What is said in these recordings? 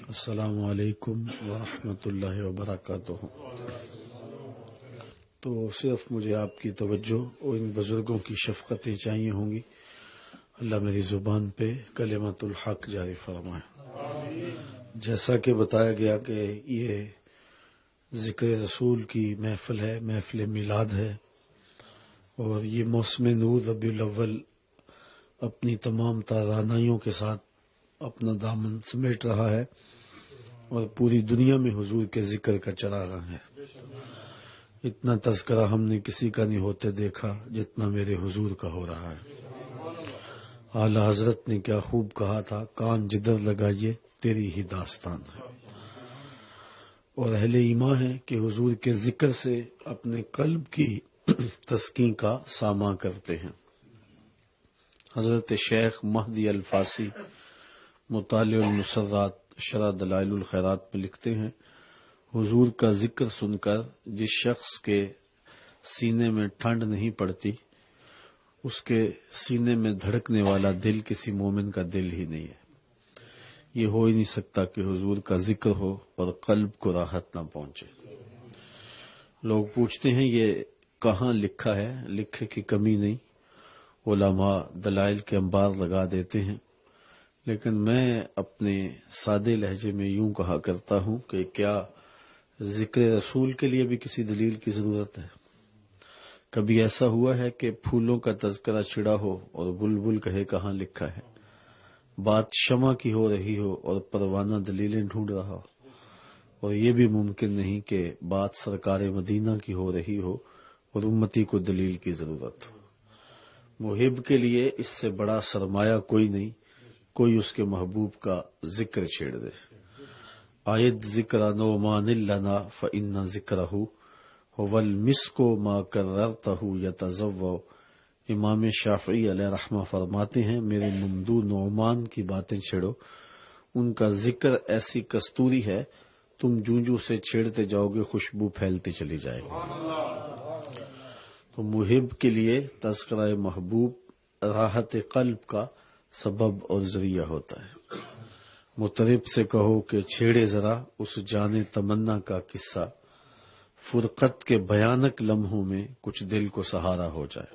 السلام علیکم ورحمۃ اللہ وبرکاتہ۔ تو صرف مجھے آپ کی توجہ اور ان بزرگوں کی شفقتیں چاہیے ہوں گی۔ اللہ میری زبان پہ کلمۃ الحق جاری فرمائے۔ جیسا کہ بتایا گیا کہ یہ ذکر رسول کی محفل ہے، محفل میلاد ہے، اور یہ موسم نور ربیع الاول اپنی تمام توانائیوں کے ساتھ اپنا دامن سمیٹ رہا ہے اور پوری دنیا میں حضور کے ذکر کا چراغ ہے۔ اتنا تذکرہ ہم نے کسی کا نہیں ہوتے دیکھا جتنا میرے حضور کا ہو رہا ہے۔ اعلی حضرت نے کیا خوب کہا تھا، کان جدھر لگائیے تیری ہی داستان ہے۔ اور اہل ایمان ہے کہ حضور کے ذکر سے اپنے قلب کی تسکین کا ساماں کرتے ہیں۔ حضرت شیخ مہدی الفاسی مطالع المسرات شرح دلائل الخیرات میں لکھتے ہیں، حضور کا ذکر سن کر جس شخص کے سینے میں ٹھنڈ نہیں پڑتی، اس کے سینے میں دھڑکنے والا دل کسی مومن کا دل ہی نہیں ہے۔ یہ ہو ہی نہیں سکتا کہ حضور کا ذکر ہو اور قلب کو راحت نہ پہنچے۔ لوگ پوچھتے ہیں یہ کہاں لکھا ہے؟ لکھے کی کمی نہیں، علماء دلائل کے انبار لگا دیتے ہیں، لیکن میں اپنے سادے لہجے میں یوں کہا کرتا ہوں کہ کیا ذکر رسول کے لیے بھی کسی دلیل کی ضرورت ہے؟ کبھی ایسا ہوا ہے کہ پھولوں کا تذکرہ چھڑا ہو اور بلبل کہے کہاں لکھا ہے؟ بات شمع کی ہو رہی ہو اور پروانہ دلیلیں ڈھونڈ رہا ہو، اور یہ بھی ممکن نہیں کہ بات سرکار مدینہ کی ہو رہی ہو اور امتی کو دلیل کی ضرورت ہو۔ محب کے لیے اس سے بڑا سرمایہ کوئی نہیں، کوئی اس کے محبوب کا ذکر چھیڑ دے۔ آیت ذکر نعمان لنا فإن ذکرہ هو المسک ما کررتہ یتضوع۔ امام شافعی علیہ رحمہ فرماتے ہیں، میرے ممدوح نعمان کی باتیں چھیڑو، ان کا ذکر ایسی کستوری ہے، تم جوں سے چھیڑتے جاؤ گے خوشبو پھیلتی چلی جائے گی۔ تو محب کے لیے تذکرہ محبوب راحت قلب کا سبب اور ذریعہ ہوتا ہے۔ مطرب سے کہو کہ چھیڑے ذرا اس جان تمنا کا قصہ، فرقت کے بھیانک لمحوں میں کچھ دل کو سہارا ہو جائے۔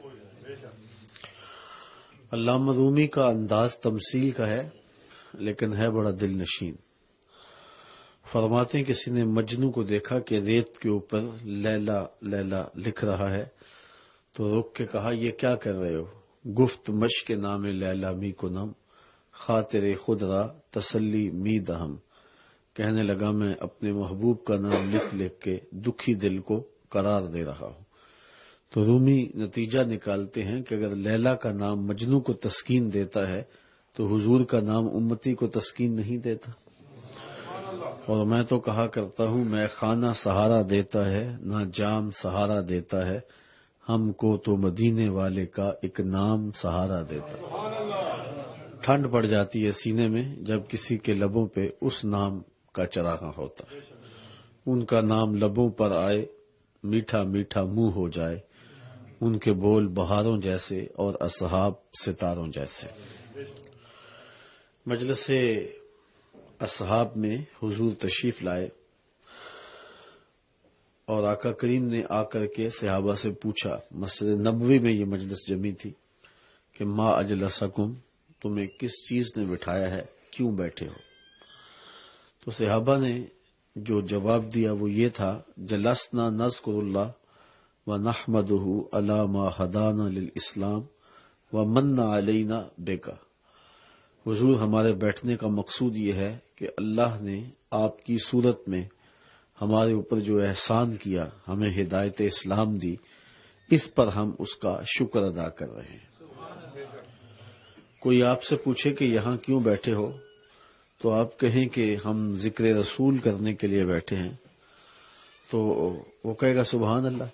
علامہ رومی کا انداز تمثیل کا ہے، لیکن ہے بڑا دل نشین۔ فرماتے ہیں کسی نے مجنوں کو دیکھا کہ ریت کے اوپر لیلا لیلا لکھ رہا ہے، تو رک کے کہا یہ کیا کر رہے ہو؟ گفت مشق نام لیلا می کنم، خاطر خود را تسلی می دہم۔ کہنے لگا میں اپنے محبوب کا نام لکھ لکھ کے دکھی دل کو قرار دے رہا ہوں۔ تو رومی نتیجہ نکالتے ہیں کہ اگر لیلا کا نام مجنوں کو تسکین دیتا ہے تو حضور کا نام امتی کو تسکین نہیں دیتا۔ اور میں تو کہا کرتا ہوں، میں خانہ سہارا دیتا ہے نہ جام سہارا دیتا ہے، ہم کو تو مدینے والے کا ایک نام سہارا دیتا۔ ٹھنڈ پڑ جاتی ہے سینے میں جب کسی کے لبوں پہ اس نام کا چراغاں ہوتا ہے، ان کا نام لبوں پر آئے، میٹھا میٹھا منہ ہو جائے، ان کے بول بہاروں جیسے اور اصحاب ستاروں جیسے۔ مجلس اصحاب میں حضور تشریف لائے اور آقا کریم نے آ کر کے صحابہ سے پوچھا، مسجد نبوی میں یہ مجلس جمی تھی، کہ ما اجلسکم، تمہیں کس چیز نے بٹھایا ہے، کیوں بیٹھے ہو؟ تو صحابہ نے جو جواب دیا وہ یہ تھا، جلسنا نذکر اللہ ونحمدہ علی ما ہدانا للاسلام ومن علینا بکا۔ حضور ہمارے بیٹھنے کا مقصود یہ ہے کہ اللہ نے آپ کی صورت میں ہمارے اوپر جو احسان کیا، ہمیں ہدایت اسلام دی، اس پر ہم اس کا شکر ادا کر رہے ہیں۔ کوئی آپ سے پوچھے کہ یہاں کیوں بیٹھے ہو، تو آپ کہیں کہ ہم ذکر رسول کرنے کے لیے بیٹھے ہیں، تو وہ کہے گا سبحان اللہ۔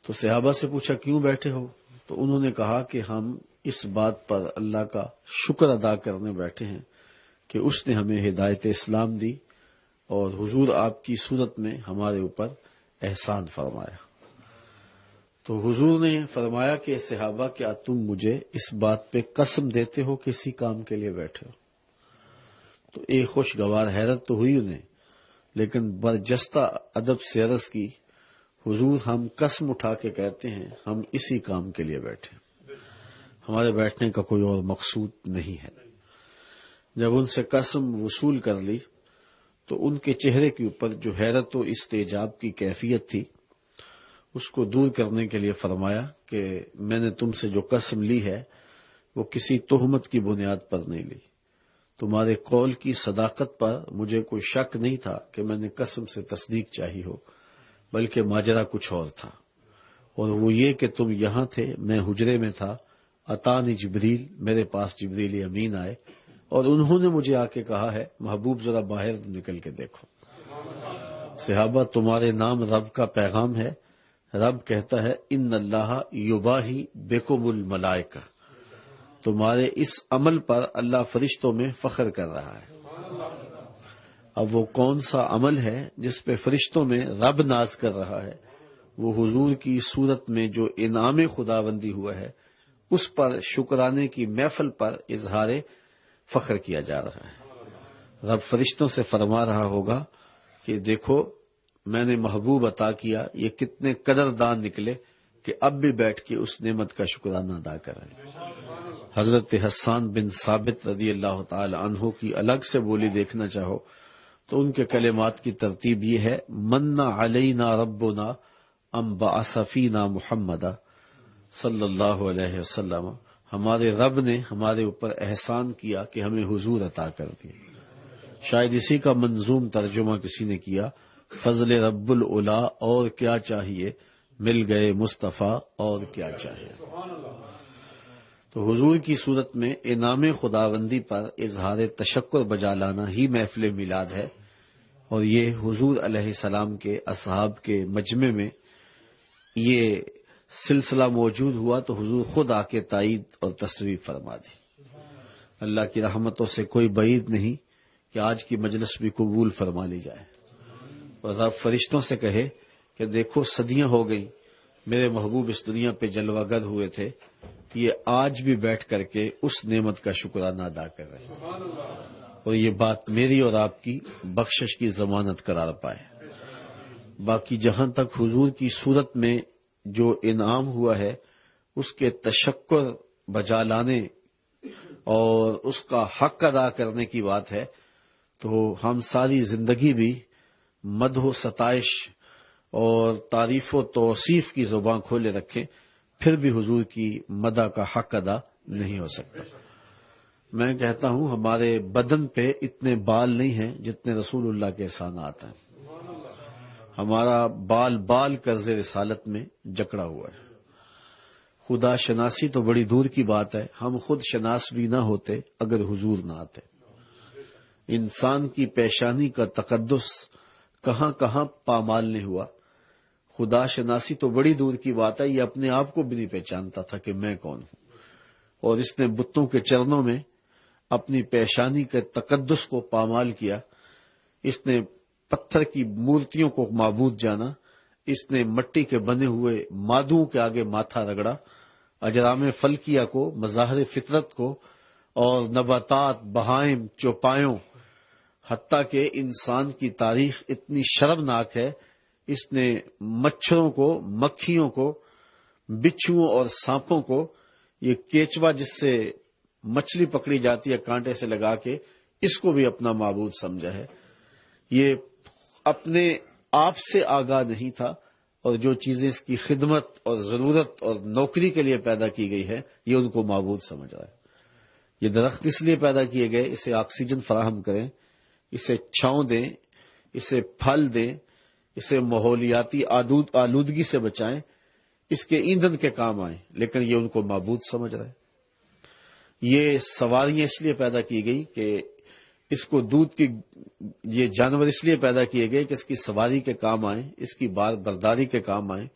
تو صحابہ سے پوچھا کیوں بیٹھے ہو، تو انہوں نے کہا کہ ہم اس بات پر اللہ کا شکر ادا کرنے بیٹھے ہیں کہ اس نے ہمیں ہدایت اسلام دی اور حضور آپ کی صورت میں ہمارے اوپر احسان فرمایا۔ تو حضور نے فرمایا کہ صحابہ کیا تم مجھے اس بات پہ قسم دیتے ہو کسی کام کے لیے بیٹھے ہو؟ تو ایک خوشگوار حیرت تو ہوئی انہیں، لیکن برجستہ ادب سے عرض کی، حضور ہم قسم اٹھا کے کہتے ہیں ہم اسی کام کے لیے بیٹھے، ہمارے بیٹھنے کا کوئی اور مقصود نہیں ہے۔ جب ان سے قسم وصول کر لی تو ان کے چہرے کے اوپر جو حیرت و استعجاب کی کیفیت تھی اس کو دور کرنے کے لیے فرمایا کہ میں نے تم سے جو قسم لی ہے وہ کسی تہمت کی بنیاد پر نہیں لی، تمہارے قول کی صداقت پر مجھے کوئی شک نہیں تھا کہ میں نے قسم سے تصدیق چاہی ہو، بلکہ ماجرا کچھ اور تھا، اور وہ یہ کہ تم یہاں تھے، میں حجرے میں تھا، اتانی جبریل، میرے پاس جبریل امین آئے اور انہوں نے مجھے آ کے کہا ہے محبوب ذرا باہر نکل کے دیکھو، صحابہ تمہارے نام رب کا پیغام ہے، رب کہتا ہے ان اللہ یباہی بکم الملائکہ، تمہارے اس عمل پر اللہ فرشتوں میں فخر کر رہا ہے۔ اب وہ کون سا عمل ہے جس پہ فرشتوں میں رب ناز کر رہا ہے؟ وہ حضور کی صورت میں جو انعام خداوندی ہوا ہے اس پر شکرانے کی محفل پر اظہار فخر کیا جا رہا ہے۔ رب فرشتوں سے فرما رہا ہوگا کہ دیکھو میں نے محبوب عطا کیا، یہ کتنے قدردان نکلے کہ اب بھی بیٹھ کے اس نعمت کا شکرانہ ادا کریں۔ حضرت حسان بن ثابت رضی اللہ تعالی عنہ کی الگ سے بولی دیکھنا چاہو تو ان کے کلمات کی ترتیب یہ ہے، من علینا ربنا ام بعث فینا محمدا صلی اللہ علیہ وسلم، ہمارے رب نے ہمارے اوپر احسان کیا کہ ہمیں حضور عطا کر دیا۔ شاید اسی کا منظوم ترجمہ کسی نے کیا، فضل رب العلا اور کیا چاہیے، مل گئے مصطفیٰ اور کیا چاہیے۔ تو حضور کی صورت میں انعام خداوندی پر اظہار تشکر بجا لانا ہی محفل میلاد ہے، اور یہ حضور علیہ السلام کے اصحاب کے مجمع میں یہ سلسلہ موجود ہوا تو حضور خود آ کے تائید اور تصویب فرما دی۔ اللہ کی رحمتوں سے کوئی بعید نہیں کہ آج کی مجلس بھی قبول فرما لی جائے، اور رب فرشتوں سے کہے کہ دیکھو صدیاں ہو گئی میرے محبوب اس دنیا پہ جلوہ گر ہوئے تھے، یہ آج بھی بیٹھ کر کے اس نعمت کا شکرانہ ادا کر رہے ہیں، اور یہ بات میری اور آپ کی بخشش کی ضمانت قرار پائے۔ باقی جہاں تک حضور کی صورت میں جو انعام ہوا ہے اس کے تشکر بجا لانے اور اس کا حق ادا کرنے کی بات ہے تو ہم ساری زندگی بھی مدح و ستائش اور تعریف و توصیف کی زبان کھولے رکھیں، پھر بھی حضور کی مدح کا حق ادا نہیں ہو سکتا۔ میں کہتا ہوں ہمارے بدن پہ اتنے بال نہیں ہیں جتنے رسول اللہ کے احسانات ہیں، ہمارا بال بال قرض رسالت میں جکڑا ہوا ہے۔ خدا شناسی تو بڑی دور کی بات ہے، ہم خود شناس بھی نہ ہوتے اگر حضور نہ آتے۔ انسان کی پیشانی کا تقدس کہاں کہاں پامال نہیں ہوا، خدا شناسی تو بڑی دور کی بات ہے، یہ اپنے آپ کو بھی نہیں پہچانتا تھا کہ میں کون ہوں، اور اس نے بتوں کے چرنوں میں اپنی پیشانی کے تقدس کو پامال کیا، اس نے پتھر کی مورتیوں کو معبود جانا، اس نے مٹی کے بنے ہوئے مادوں کے آگے ماتھا رگڑا، اجرام فلکیہ کو، مظاہر فطرت کو، اور نباتات، بہائم، چوپایوں، حتیٰ کہ انسان کی تاریخ اتنی شرمناک ہے، اس نے مچھروں کو، مکھیوں کو، بچھوؤں اور سانپوں کو، یہ کیچوا جس سے مچھلی پکڑی جاتی ہے کانٹے سے لگا کے، اس کو بھی اپنا معبود سمجھا ہے۔ یہ اپنے آپ سے آگاہ نہیں تھا، اور جو چیزیں اس کی خدمت اور ضرورت اور نوکری کے لیے پیدا کی گئی ہے یہ ان کو معبود سمجھ رہا ہے۔ یہ درخت اس لیے پیدا کیے گئے اسے آکسیجن فراہم کریں، اسے چھاؤں دیں، اسے پھل دیں، اسے ماحولیاتی آلودگی سے بچائیں، اس کے ایندھن کے کام آئیں، لیکن یہ ان کو معبود سمجھ رہا ہے۔ یہ سواریاں اس لیے پیدا کی گئی کہ اس کو دودھ کی، یہ جانور اس لیے پیدا کیے گئے کہ اس کی سواری کے کام آئیں، اس کی بار برداری کے کام آئیں،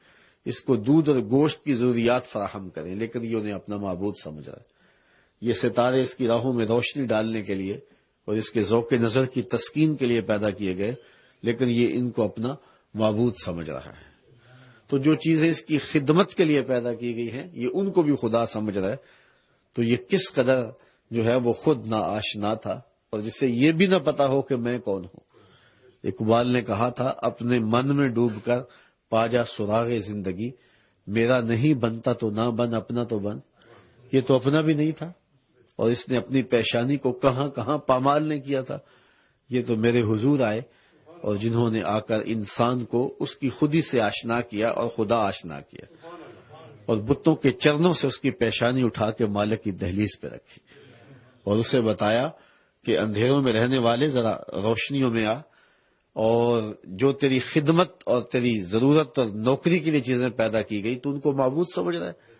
اس کو دودھ اور گوشت کی ضروریات فراہم کریں، لیکن یہ انہیں اپنا معبود سمجھ رہا ہے۔ یہ ستارے اس کی راہوں میں روشنی ڈالنے کے لیے اور اس کے ذوق نظر کی تسکین کے لیے پیدا کیے گئے، لیکن یہ ان کو اپنا معبود سمجھ رہا ہے۔ تو جو چیزیں اس کی خدمت کے لیے پیدا کی گئی ہیں یہ ان کو بھی خدا سمجھ رہا ہے، تو یہ کس قدر جو ہے وہ خود نا آشنا تھا اور جسے یہ بھی نہ پتا ہو کہ میں کون ہوں۔ اقبال نے کہا تھا، اپنے من میں ڈوب کر پا جا سراغ زندگی، میرا نہیں بنتا تو نہ بن، اپنا تو بن۔ یہ تو اپنا بھی نہیں تھا، اور اس نے اپنی پیشانی کو کہاں کہاں پامال نے کیا تھا۔ یہ تو میرے حضور آئے اور جنہوں نے آ کر انسان کو اس کی خودی سے آشنا کیا اور خدا آشنا کیا، اور بتوں کے چرنوں سے اس کی پیشانی اٹھا کے مالک کی دہلیز پہ رکھی، اور اسے بتایا کہ اندھیروں میں رہنے والے ذرا روشنیوں میں آ، اور جو تیری خدمت اور تیری ضرورت اور نوکری کے لیے چیزیں پیدا کی گئی تو ان کو معبود سمجھ رہا ہے۔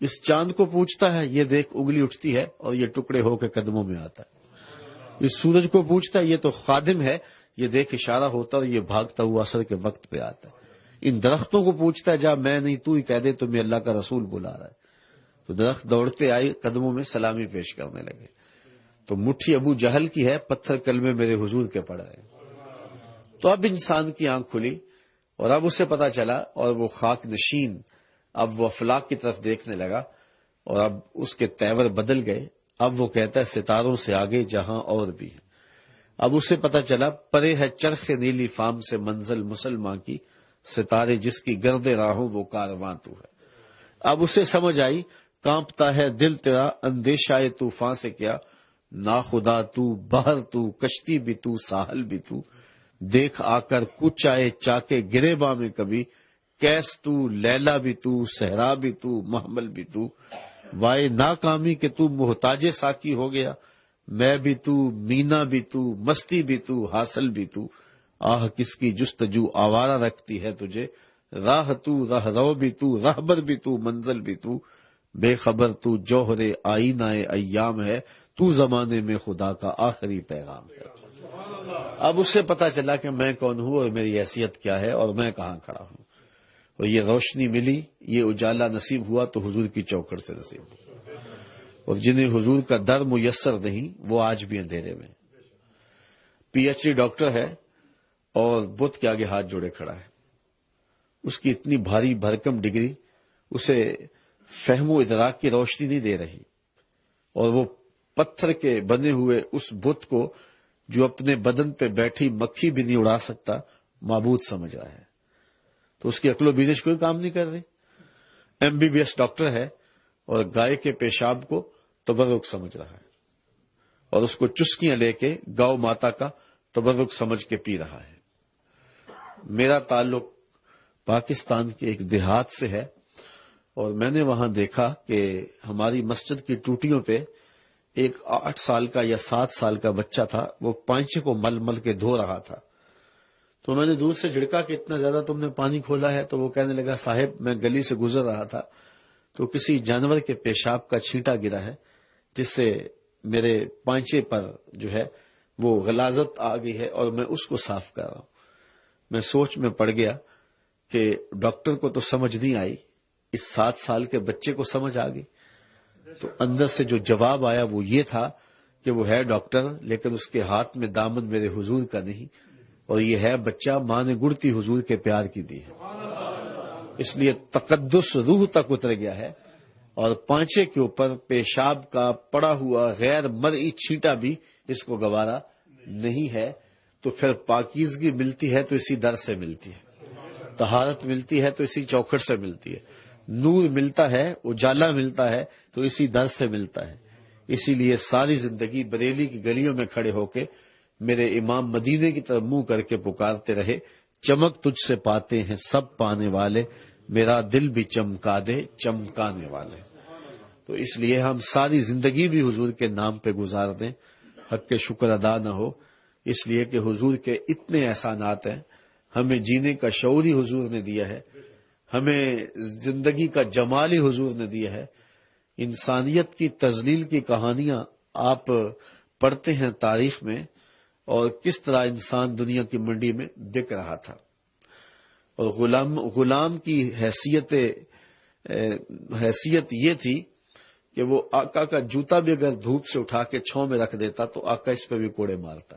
اس چاند کو پوچھتا ہے، یہ دیکھ انگلی اٹھتی ہے اور یہ ٹکڑے ہو کے قدموں میں آتا ہے۔ اس سورج کو پوچھتا ہے، یہ تو خادم ہے، یہ دیکھ اشارہ ہوتا ہے اور یہ بھاگتا ہوا عصر کے وقت پہ آتا ہے۔ ان درختوں کو پوچھتا ہے، جا میں نہیں تو ہی کہہ دے تمہیں اللہ کا رسول بلا رہا ہے۔ تو درخت دوڑتے آئے، قدموں میں سلامی پیش کرنے لگے۔ تو مٹھی ابو جہل کی ہے، پتھر کلمے میرے حضور کے پڑ رہے ہیں۔ تو اب انسان کی آنکھ کھلی اور اب اسے پتا چلا، اور وہ خاک نشین اب وہ افلاک کی طرف دیکھنے لگا، اور اب اس کے تیور بدل گئے۔ اب وہ کہتا ہے ستاروں سے آگے جہاں اور بھی ہے۔ اب اسے پتا چلا، پرے ہے چرخ نیلی فام سے منزل مسلمان کی، ستارے جس کی گرد راہوں وہ کارواں تو ہے۔ اب اسے سمجھ آئی، کانپتا ہے دل تیرا اندیشہ طوفان سے کیا، نا خدا تو بحر تو کشتی بھی تو ساحل بھی تو، دیکھ آ کر کچھ آئے چاکے گریباں میں کبھی، کیس تو لیلا بھی تو صحرا بھی تو محمل بھی تو، وائے ناکامی کہ تو محتاج ساکی ہو گیا، میں بھی تو مینا بھی تو مستی بھی تو حاصل بھی تو، آہ کس کی جستجو آوارہ رکھتی ہے تجھے، راہ تو راہ رو بھی تو رہبر بھی تو منزل بھی تو، بے خبر تو جوہر آئینہ ایام ہے، تو زمانے میں خدا کا آخری پیغام ہے۔ اب اس سے پتا چلا کہ میں کون ہوں اور میری حیثیت کیا ہے اور میں کہاں کھڑا ہوں، اور یہ روشنی ملی، یہ اجالا نصیب ہوا تو حضور کی چوکھٹ سے نصیب ہوا، اور جنہیں حضور کا در میسر نہیں وہ آج بھی اندھیرے میں۔ پی ایچ ڈی ڈاکٹر ہے اور بت کے آگے ہاتھ جوڑے کھڑا ہے، اس کی اتنی بھاری بھرکم ڈگری اسے فہم و ادراک کی روشنی نہیں دے رہی، اور وہ پتھر کے بنے ہوئے اس بت کو جو اپنے بدن پہ بیٹھی مکھی بھی نہیں اڑا سکتا معبود سمجھ رہا ہے، تو اس کی عقل و بینش کوئی کام نہیں کر رہی۔ M B B S doctor ہے اور گائے کے پیشاب کو تبرک سمجھ رہا ہے، اور اس کو چسکیاں لے کے گاؤ ماتا کا تبرک سمجھ کے پی رہا ہے۔ میرا تعلق پاکستان کے ایک دیہات سے ہے، اور میں نے وہاں دیکھا کہ ہماری مسجد کی ٹوٹیوں پہ ایک 8 سال کا یا 7 سال کا بچہ تھا، وہ پانچے کو مل مل کے دھو رہا تھا۔ تو میں نے دور سے جھڑکا کہ اتنا زیادہ تم نے پانی کھولا ہے، تو وہ کہنے لگا، صاحب میں گلی سے گزر رہا تھا تو کسی جانور کے پیشاب کا چھینٹا گرا ہے جس سے میرے پانچے پر جو ہے وہ غلاظت آ گئی ہے اور میں اس کو صاف کر رہا ہوں۔ میں سوچ میں پڑ گیا کہ ڈاکٹر کو تو سمجھ نہیں آئی، اس 7 سال کے بچے کو سمجھ آ گئی۔ تو اندر سے جو جواب آیا وہ یہ تھا کہ وہ ہے ڈاکٹر، لیکن اس کے ہاتھ میں دامن میرے حضور کا نہیں، اور یہ ہے بچہ ماں نے گڑتی حضور کے پیار کی دی ہے، اس لیے تقدس روح تک اتر گیا ہے، اور پانچے کے اوپر پیشاب کا پڑا ہوا غیر مرئی چھینٹا بھی اس کو گوارا نہیں ہے۔ تو پھر پاکیزگی ملتی ہے تو اسی در سے ملتی ہے، طہارت ملتی ہے تو اسی چوکھٹ سے ملتی ہے، نور ملتا ہے، اجالا ملتا ہے تو اسی در سے ملتا ہے۔ اسی لیے ساری زندگی بریلی کی گلیوں میں کھڑے ہو کے میرے امام مدینے کی طرف منہ کر کے پکارتے رہے، چمک تجھ سے پاتے ہیں سب پانے والے، میرا دل بھی چمکا دے چمکانے والے۔ تو اس لیے ہم ساری زندگی بھی حضور کے نام پہ گزار دیں، حق کے شکر ادا نہ ہو، اس لیے کہ حضور کے اتنے احسانات ہیں، ہمیں جینے کا شعور ہی حضور نے دیا ہے، ہمیں زندگی کا جمال ہی حضور نے دیا ہے۔ انسانیت کی تذلیل کی کہانیاں آپ پڑھتے ہیں تاریخ میں، اور کس طرح انسان دنیا کی منڈی میں بک رہا تھا، اور غلام کی حیثیت یہ تھی کہ وہ آقا کا جوتا بھی اگر دھوپ سے اٹھا کے چھاؤں میں رکھ دیتا تو آقا اس پہ بھی کوڑے مارتا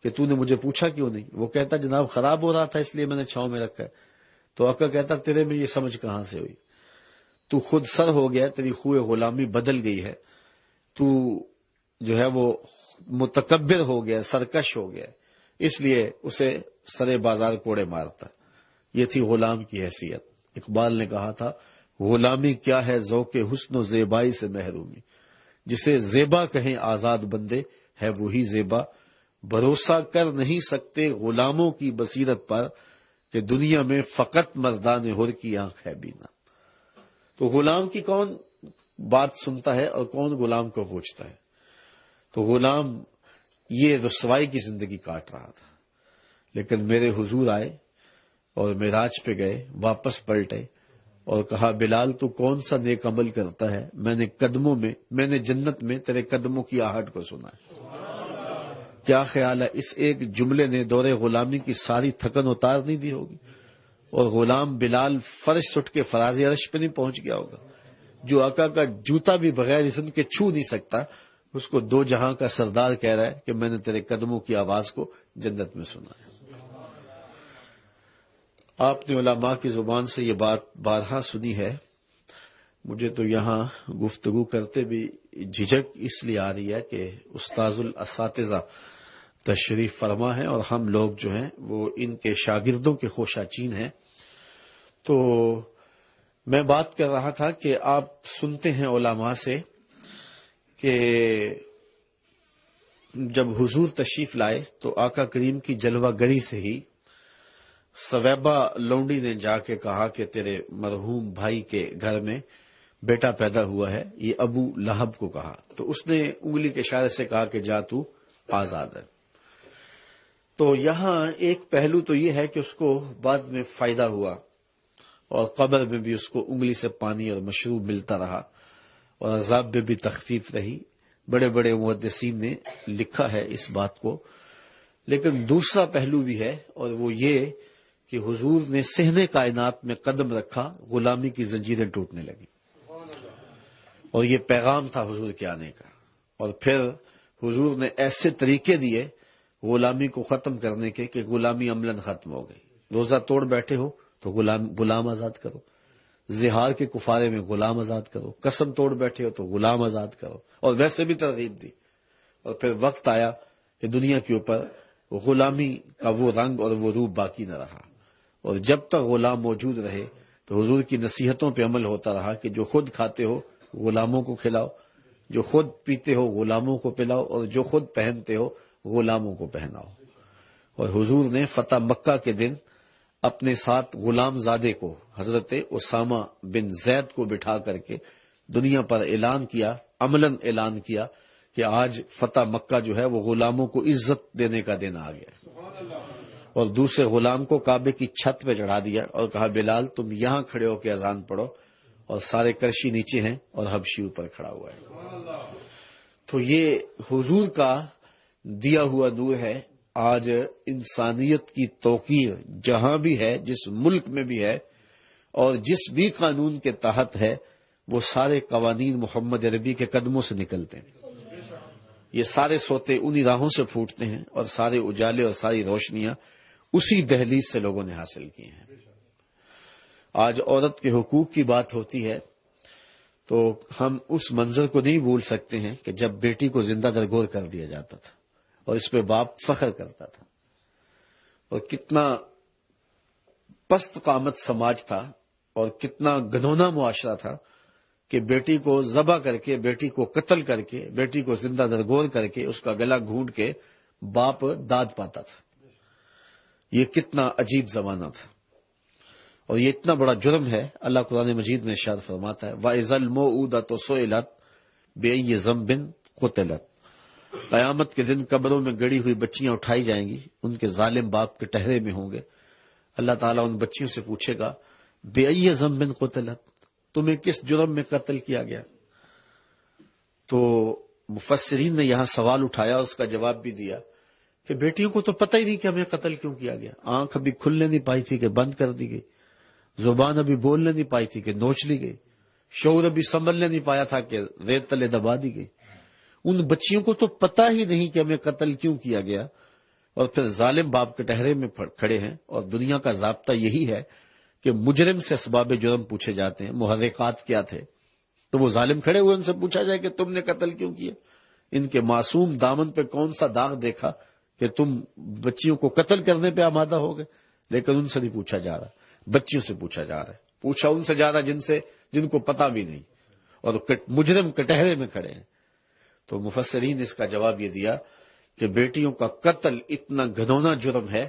کہ تو نے مجھے پوچھا کیوں نہیں۔ وہ کہتا جناب خراب ہو رہا تھا اس لیے میں نے چھاؤں میں رکھا ہے۔ تو آقا کہتا تیرے میں یہ سمجھ کہاں سے ہوئی، تو خود سر ہو گیا، تیری خوئے غلامی بدل گئی ہے، تو جو ہے وہ متکبر ہو گیا، سرکش ہو گیا، اس لیے اسے سرے بازار کوڑے مارتا۔ یہ تھی غلام کی حیثیت۔ اقبال نے کہا تھا، غلامی کیا ہے ذوق حسن و زیبائی سے محرومی، جسے زیبا کہیں آزاد بندے ہے وہی زیبا، بھروسہ کر نہیں سکتے غلاموں کی بصیرت پر کہ دنیا میں فقط مردان حر کی آنکھ ہے بینا۔ تو غلام کی کون بات سنتا ہے اور کون غلام کو پوچھتا ہے؟ تو غلام یہ رسوائی کی زندگی کاٹ رہا تھا، لیکن میرے حضور آئے اور معراج پہ گئے، واپس پلٹے اور کہا، بلال تو کون سا نیک عمل کرتا ہے، میں نے جنت میں تیرے قدموں کی آہٹ کو سنا ہے۔ کیا خیال ہے اس ایک جملے نے دور غلامی کی ساری تھکن اتار نہیں دی ہوگی؟ اور غلام بلال فرش اٹھ کے فراز عرش پہ نہیں پہنچ گیا ہوگا؟ جو آقا کا جوتا بھی بغیر اذن کے چھو نہیں سکتا، اس کو دو جہاں کا سردار کہہ رہا ہے کہ میں نے تیرے قدموں کی آواز کو جنت میں سنا ہے۔ آپ نے علماء کی زبان سے یہ بات بارہا سنی ہے، مجھے تو یہاں گفتگو کرتے بھی جھجک اس لیے آ رہی ہے کہ استاذ الاساتذہ تشریف فرما ہے اور ہم لوگ جو ہیں وہ ان کے شاگردوں کے خوشا چین ہیں۔ تو میں بات کر رہا تھا کہ آپ سنتے ہیں علماء سے کہ جب حضور تشریف لائے تو آقا کریم کی جلوہ گری سے ہی سویبہ لونڈی نے جا کے کہا کہ تیرے مرحوم بھائی کے گھر میں بیٹا پیدا ہوا ہے، یہ ابو لہب کو کہا، تو اس نے انگلی کے اشارے سے کہا کہ جا تو آزاد ہے۔ تو یہاں ایک پہلو تو یہ ہے کہ اس کو بعد میں فائدہ ہوا اور قبر میں بھی اس کو انگلی سے پانی اور مشروب ملتا رہا اور عذاب میں بھی تخفیف رہی۔ بڑے بڑے محدثین نے لکھا ہے اس بات کو، لیکن دوسرا پہلو بھی ہے اور وہ یہ کہ حضور نے صحن کائنات میں قدم رکھا، غلامی کی زنجیریں ٹوٹنے لگیں، اور یہ پیغام تھا حضور کے آنے کا۔ اور پھر حضور نے ایسے طریقے دیے غلامی کو ختم کرنے کے کہ غلامی عملاً ختم ہو گئی۔ روزہ توڑ بیٹھے ہو تو غلام آزاد کرو، زہار کے کفارے میں غلام آزاد کرو، قسم توڑ بیٹھے ہو تو غلام آزاد کرو، اور ویسے بھی ترغیب دی۔ اور پھر وقت آیا کہ دنیا کے اوپر غلامی کا وہ رنگ اور وہ روپ باقی نہ رہا، اور جب تک غلام موجود رہے تو حضور کی نصیحتوں پہ عمل ہوتا رہا کہ جو خود کھاتے ہو غلاموں کو کھلاؤ، جو خود پیتے ہو غلاموں کو پلاؤ، اور جو خود پہنتے ہو غلاموں کو پہناؤ۔ اور حضور نے فتح مکہ کے دن اپنے ساتھ غلام زادے کو، حضرت اسامہ بن زید کو بٹھا کر کے دنیا پر اعلان کیا، عملاً اعلان کیا کہ آج فتح مکہ جو ہے وہ غلاموں کو عزت دینے کا دن آ گیا۔ اور دوسرے غلام کو کعبے کی چھت پہ چڑھا دیا اور کہا، بلال تم یہاں کھڑے ہو کے اذان پڑھو، اور سارے کرشی نیچے ہیں اور حبشی اوپر کھڑا ہوا ہے۔ تو یہ حضور کا دیا ہوا نور ہے۔ آج انسانیت کی توقیر جہاں بھی ہے، جس ملک میں بھی ہے اور جس بھی قانون کے تحت ہے، وہ سارے قوانین محمد عربی کے قدموں سے نکلتے ہیں۔ یہ سارے سوتے انہی راہوں سے پھوٹتے ہیں، اور سارے اجالے اور ساری روشنیاں اسی دہلیز سے لوگوں نے حاصل کی ہیں۔ آج عورت کے حقوق کی بات ہوتی ہے تو ہم اس منظر کو نہیں بھول سکتے ہیں کہ جب بیٹی کو زندہ درگور کر دیا جاتا تھا اور اس پہ باپ فخر کرتا تھا، اور کتنا پست قامت سماج تھا اور کتنا گھنونا معاشرہ تھا کہ بیٹی کو ذبح کر کے، بیٹی کو قتل کر کے، بیٹی کو زندہ درگور کر کے اس کا گلا گھونٹ کے باپ داد پاتا تھا۔ یہ کتنا عجیب زمانہ تھا، اور یہ اتنا بڑا جرم ہے۔ اللہ قرآن مجید میں ارشاد فرماتا ہے، وَإِذَا الْمَوْءُودَةُ سُئِلَتْ بِأَيِّ ذَنبٍ قُتِلَتْ۔ قیامت کے دن قبروں میں گڑی ہوئی بچیاں اٹھائی جائیں گی، ان کے ظالم باپ کے ٹہرے میں ہوں گے۔ اللہ تعالیٰ ان بچیوں سے پوچھے گا، بِأَيِّ ذَنبٍ قُتِلَتْ، تمہیں کس جرم میں قتل کیا گیا؟ تو مفسرین نے یہاں سوال اٹھایا، اس کا جواب بھی دیا کہ بیٹیوں کو تو پتہ ہی نہیں کہ ہمیں قتل کیوں کیا گیا۔ آنکھ ابھی کھلنے نہیں پائی تھی کہ بند کر دی گئی، زبان ابھی بولنے نہیں پائی تھی کہ نوچ لی گئی، شعور ابھی سنبھلنے نہیں پایا تھا کہ ریت تلے دبا دی گئی۔ ان بچیوں کو تو پتہ ہی نہیں کہ ہمیں قتل کیوں کیا گیا، اور پھر ظالم باپ کے ٹہرے میں کھڑے ہیں۔ اور دنیا کا ضابطہ یہی ہے کہ مجرم سے اسباب جرم پوچھے جاتے ہیں، محرکات کیا تھے، تو وہ ظالم کھڑے ہوئے، ان سے پوچھا جائے کہ تم نے قتل کیوں کیا۔ ان کے معصوم دامن پہ کون سا داغ دیکھا کہ تم بچیوں کو قتل کرنے پہ آمادہ ہو گئے؟ لیکن ان سے نہیں پوچھا جا رہا، بچیوں سے پوچھا جا رہا ہے، پوچھا ان سے جا رہا جن کو پتا بھی نہیں اور مجرم کٹہرے میں کھڑے ہیں۔ تو مفسرین نے اس کا جواب یہ دیا کہ بیٹیوں کا قتل اتنا گھنونا جرم ہے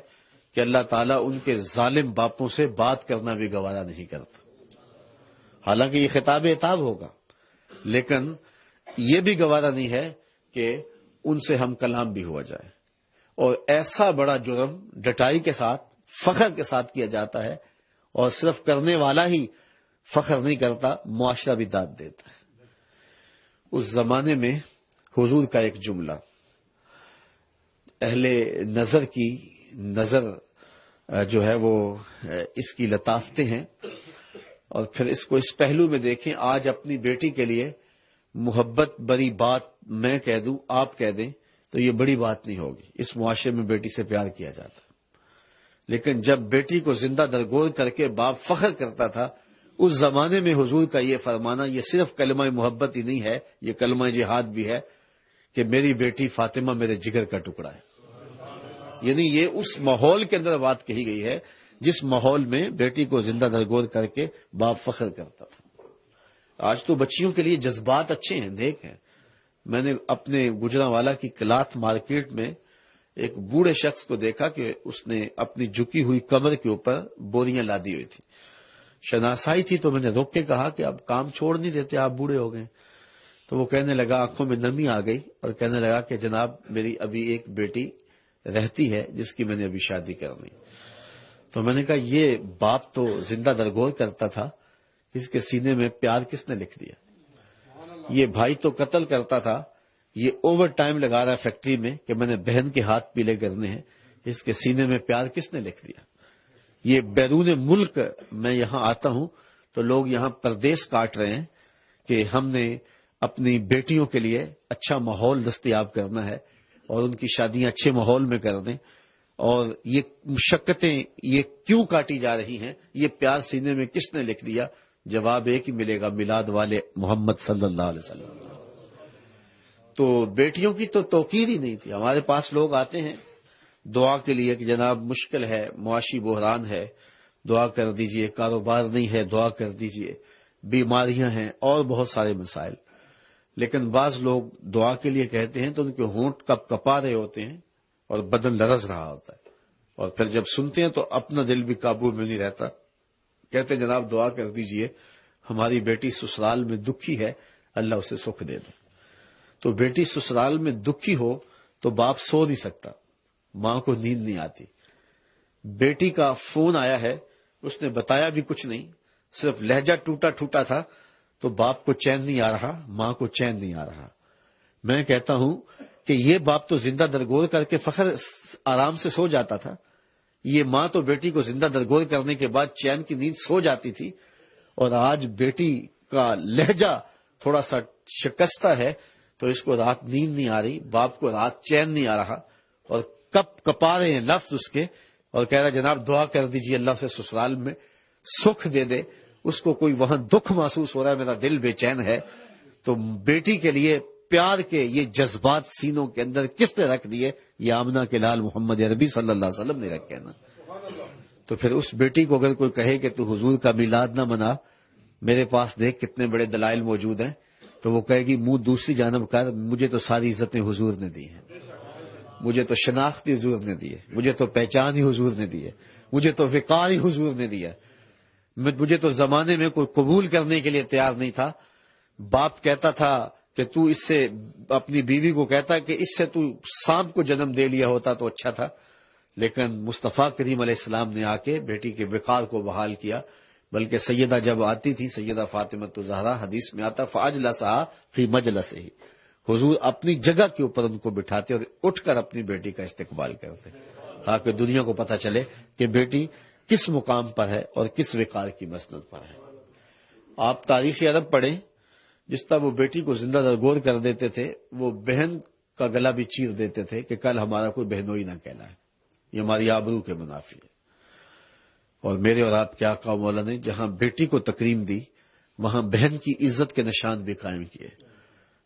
کہ اللہ تعالیٰ ان کے ظالم باپوں سے بات کرنا بھی گوارا نہیں کرتا۔ حالانکہ یہ خطاب عتاب ہوگا، لیکن یہ بھی گوارا نہیں ہے کہ ان سے ہم کلام بھی ہوا جائے۔ اور ایسا بڑا جرم ڈٹائی کے ساتھ، فخر کے ساتھ کیا جاتا ہے، اور صرف کرنے والا ہی فخر نہیں کرتا، معاشرہ بھی داد دیتا ہے۔ اس زمانے میں حضور کا ایک جملہ، اہل نظر کی نظر جو ہے وہ اس کی لطافتیں ہیں، اور پھر اس کو اس پہلو میں دیکھیں۔ آج اپنی بیٹی کے لیے محبت بڑی بات میں کہہ دوں، آپ کہہ دیں، تو یہ بڑی بات نہیں ہوگی۔ اس معاشرے میں بیٹی سے پیار کیا جاتا ہے، لیکن جب بیٹی کو زندہ درگور کر کے باپ فخر کرتا تھا، اس زمانے میں حضور کا یہ فرمانا، یہ صرف کلمہ محبت ہی نہیں ہے، یہ کلمہ جہاد بھی ہے کہ میری بیٹی فاطمہ میرے جگر کا ٹکڑا ہے۔ یعنی یہ اس ماحول کے اندر بات کہی گئی ہے جس ماحول میں بیٹی کو زندہ درگور کر کے باپ فخر کرتا تھا۔ آج تو بچیوں کے لیے جذبات اچھے ہیں، دیکھ ہیں۔ میں نے اپنے گجرانوالا کی کلاتھ مارکیٹ میں ایک بوڑھے شخص کو دیکھا کہ اس نے اپنی جھکی ہوئی کمر کے اوپر بوریاں لادی ہوئی تھی۔ شناسائی تھی تو میں نے روک کے کہا کہ اب کام چھوڑ نہیں دیتے، آپ بوڑھے ہو گئے۔ تو وہ کہنے لگا، آنکھوں میں نمی آ گئی اور کہنے لگا کہ جناب میری ابھی ایک بیٹی رہتی ہے جس کی میں نے ابھی شادی کرنی۔ تو میں نے کہا یہ باپ تو زندہ درگور کرتا تھا، اس کے سینے میں پیار کس نے لکھ دیا؟ یہ بھائی تو قتل کرتا تھا، یہ اوور ٹائم لگا رہا ہے فیکٹری میں کہ میں نے بہن کے ہاتھ پیلے کرنے ہیں، اس کے سینے میں پیار کس نے لکھ دیا؟ یہ بیرون ملک میں یہاں آتا ہوں تو لوگ یہاں پردیس کاٹ رہے ہیں کہ ہم نے اپنی بیٹیوں کے لیے اچھا ماحول دستیاب کرنا ہے اور ان کی شادیاں اچھے ماحول میں کر دیں، اور یہ مشقتیں یہ کیوں کاٹی جا رہی ہیں؟ یہ پیار سینے میں کس نے لکھ دیا؟ جواب ایک ہی ملے گا، میلاد والے محمد صلی اللہ علیہ وسلم۔ تو بیٹیوں کی تو توقیر ہی نہیں تھی۔ ہمارے پاس لوگ آتے ہیں دعا کے لیے کہ جناب مشکل ہے، معاشی بحران ہے، دعا کر دیجئے، کاروبار نہیں ہے، دعا کر دیجئے، بیماریاں ہیں اور بہت سارے مسائل۔ لیکن بعض لوگ دعا کے لیے کہتے ہیں تو ان کے ہونٹ کپ کپا رہے ہوتے ہیں اور بدن لرز رہا ہوتا ہے، اور پھر جب سنتے ہیں تو اپنا دل بھی قابو میں نہیں رہتا، کہتے ہیں جناب دعا کر دیجئے، ہماری بیٹی سسرال میں دکھی ہے، اللہ اسے سکھ دے دے۔ تو بیٹی سسرال میں دکھی ہو تو باپ سو نہیں سکتا، ماں کو نیند نہیں آتی۔ بیٹی کا فون آیا ہے، اس نے بتایا بھی کچھ نہیں، صرف لہجہ ٹوٹا ٹوٹا تھا، تو باپ کو چین نہیں آ رہا، ماں کو چین نہیں آ رہا۔ میں کہتا ہوں کہ یہ باپ تو زندہ درگور کر کے فخر آرام سے سو جاتا تھا، یہ ماں تو بیٹی کو زندہ درگور کرنے کے بعد چین کی نیند سو جاتی تھی، اور آج بیٹی کا لہجہ تھوڑا سا شکستہ ہے تو اس کو رات نیند نہیں آ رہی، باپ کو رات چین نہیں آ رہا، اور کپ کپا رہے ہیں لفظ اس کے، اور کہہ رہا جناب دعا کر دیجیے اللہ سے سسرال میں سکھ دے دے۔ اس کو کوئی وہاں دکھ محسوس ہو رہا ہے، میرا دل بے چین ہے۔ تو بیٹی کے لیے پیار کے یہ جذبات سینوں کے اندر کس نے رکھ دیے؟ یہ آمنہ کے لال محمد عربی صلی اللہ علیہ وسلم نے رکھے نا۔ تو پھر اس بیٹی کو اگر کوئی کہے کہ تو حضور کا میلاد نہ منا، میرے پاس دیکھ کتنے بڑے دلائل موجود ہیں، تو وہ کہے گی منہ دوسری جانب کر، مجھے تو ساری عزتیں حضور نے دی ہیں، مجھے تو شناخت ہی حضور نے دی ہے، مجھے تو پہچان ہی حضور نے دی ہے، مجھے تو وقار ہی حضور نے دیا، مجھے تو زمانے میں کوئی قبول کرنے کے لیے تیار نہیں تھا۔ باپ کہتا تھا کہ تو اس سے، اپنی بیوی کو کہتا کہ اس سے تو سانپ کو جنم دے لیا ہوتا تو اچھا تھا، لیکن مصطفیٰ کریم علیہ السلام نے آ کے بیٹی کے وقار کو بحال کیا۔ بلکہ سیدہ جب آتی تھی، سیدہ فاطمہ زہرا، حدیث میں آتا فاجلسھا فی مجلسہ، حضور اپنی جگہ کے اوپر ان کو بٹھاتے اور اٹھ کر اپنی بیٹی کا استقبال کرتے، تاکہ دنیا کو پتہ چلے کہ بیٹی کس مقام پر ہے اور کس وقار کی مسند پر ہے۔ آپ تاریخ عرب پڑھیں، جس طرح وہ بیٹی کو زندہ درگور کر دیتے تھے، وہ بہن کا گلا بھی چیر دیتے تھے کہ کل ہمارا کوئی بہنوئی نہ کہلائے، یہ ہماری آبرو کے منافی ہے۔ اور میرے اور آپ کے آقا مولا نے جہاں بیٹی کو تکریم دی، وہاں بہن کی عزت کے نشان بھی قائم کیے۔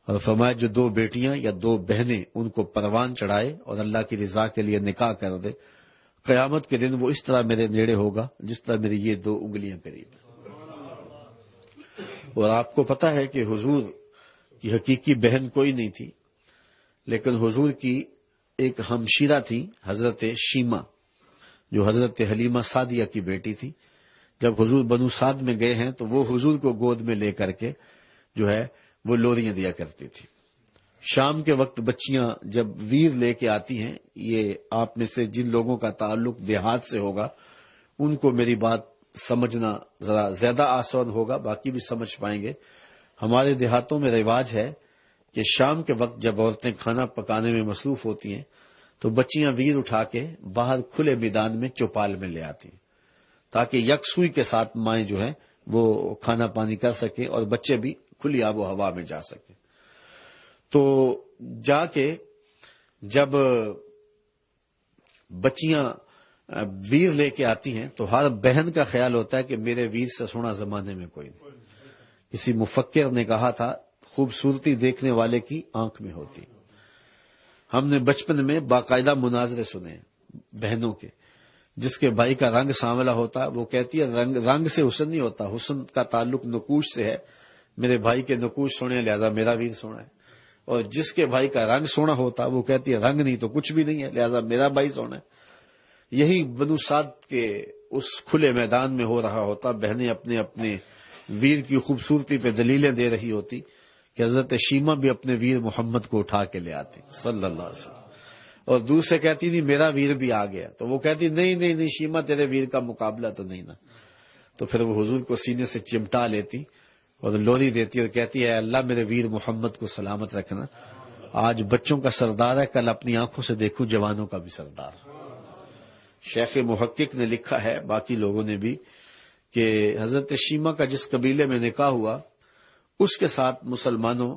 اور فرمایا جو 2 بیٹیاں یا 2 بہنیں ان کو پروان چڑھائے اور اللہ کی رضا کے لیے نکاح کر دے، قیامت کے دن وہ اس طرح میرے نیڑے ہوگا جس طرح میری یہ 2 انگلیاں قریب ہیں۔ اور آپ کو پتا ہے کہ حضور کی حقیقی بہن کوئی نہیں تھی، لیکن حضور کی ایک ہمشیرہ تھی حضرت شیمہ، جو حضرت حلیمہ سعدیہ کی بیٹی تھی۔ جب حضور بنو سعد میں گئے ہیں تو وہ حضور کو گود میں لے کر کے جو ہے وہ لوریاں دیا کرتی تھی۔ شام کے وقت بچیاں جب ویر لے کے آتی ہیں، یہ آپ میں سے جن لوگوں کا تعلق دیہات سے ہوگا ان کو میری بات سمجھنا ذرا زیادہ آسان ہوگا، باقی بھی سمجھ پائیں گے۔ ہمارے دیہاتوں میں رواج ہے کہ شام کے وقت جب عورتیں کھانا پکانے میں مصروف ہوتی ہیں تو بچیاں ویر اٹھا کے باہر کھلے میدان میں چوپال میں لے آتی ہیں تاکہ یکسوئی کے ساتھ مائیں جو ہیں وہ کھانا پانی کر سکیں اور بچے بھی کھلی آب و ہوا میں جا سکیں۔ تو جا کے جب بچیاں ویر لے کے آتی ہیں تو ہر بہن کا خیال ہوتا ہے کہ میرے ویر سے سونا زمانے میں کوئی نہیں۔ کسی مفکر نے کہا تھا خوبصورتی دیکھنے والے کی آنکھ میں ہوتی۔ ہم نے بچپن میں باقاعدہ مناظرے سنے بہنوں کے، جس کے بھائی کا رنگ سانولا ہوتا وہ کہتی ہے رنگ سے حسن نہیں ہوتا، حسن کا تعلق نقوش سے ہے، میرے بھائی کے نقوش سونے لہذا میرا ویر سونا ہے۔ اور جس کے بھائی کا رنگ سونا ہوتا وہ کہتی ہے رنگ نہیں تو کچھ بھی نہیں ہے لہذا میرا بھائی سونا ہے۔ یہی بنو سعد کے اس کھلے میدان میں ہو رہا ہوتا، بہنیں اپنے اپنے ویر کی خوبصورتی پہ دلیلیں دے رہی ہوتی کہ حضرت شیمہ بھی اپنے ویر محمد کو اٹھا کے لے آتی صلی اللہ علیہ وسلم، اور دوسرے کہتی نہیں میرا ویر بھی آ گیا، تو وہ کہتی نہیں شیمہ تیرے ویر کا مقابلہ تو نہیں نا۔ تو پھر وہ حضور کو سینے سے چمٹا لیتی اور لوری دیتی اور کہتی ہے اللہ میرے ویر محمد کو سلامت رکھنا، آج بچوں کا سردار ہے، کل اپنی آنکھوں سے دیکھوں جوانوں کا بھی سردار۔ شیخ محقق نے لکھا ہے، باقی لوگوں نے بھی، کہ حضرت شیمہ کا جس قبیلے میں نکاح ہوا اس کے ساتھ مسلمانوں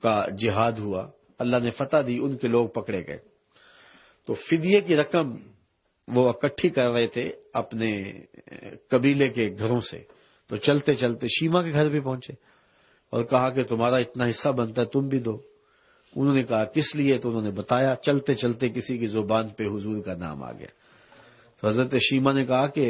کا جہاد ہوا، اللہ نے فتح دی، ان کے لوگ پکڑے گئے تو فدیے کی رقم وہ اکٹھی کر رہے تھے اپنے قبیلے کے گھروں سے، تو چلتے چلتے شیمہ کے گھر بھی پہنچے اور کہا کہ تمہارا اتنا حصہ بنتا ہے تم بھی دو۔ انہوں نے کہا کس لیے؟ تو انہوں نے بتایا، چلتے چلتے کسی کی زبان پہ حضور کا نام آ گیا۔ تو حضرت شیمہ نے کہا کہ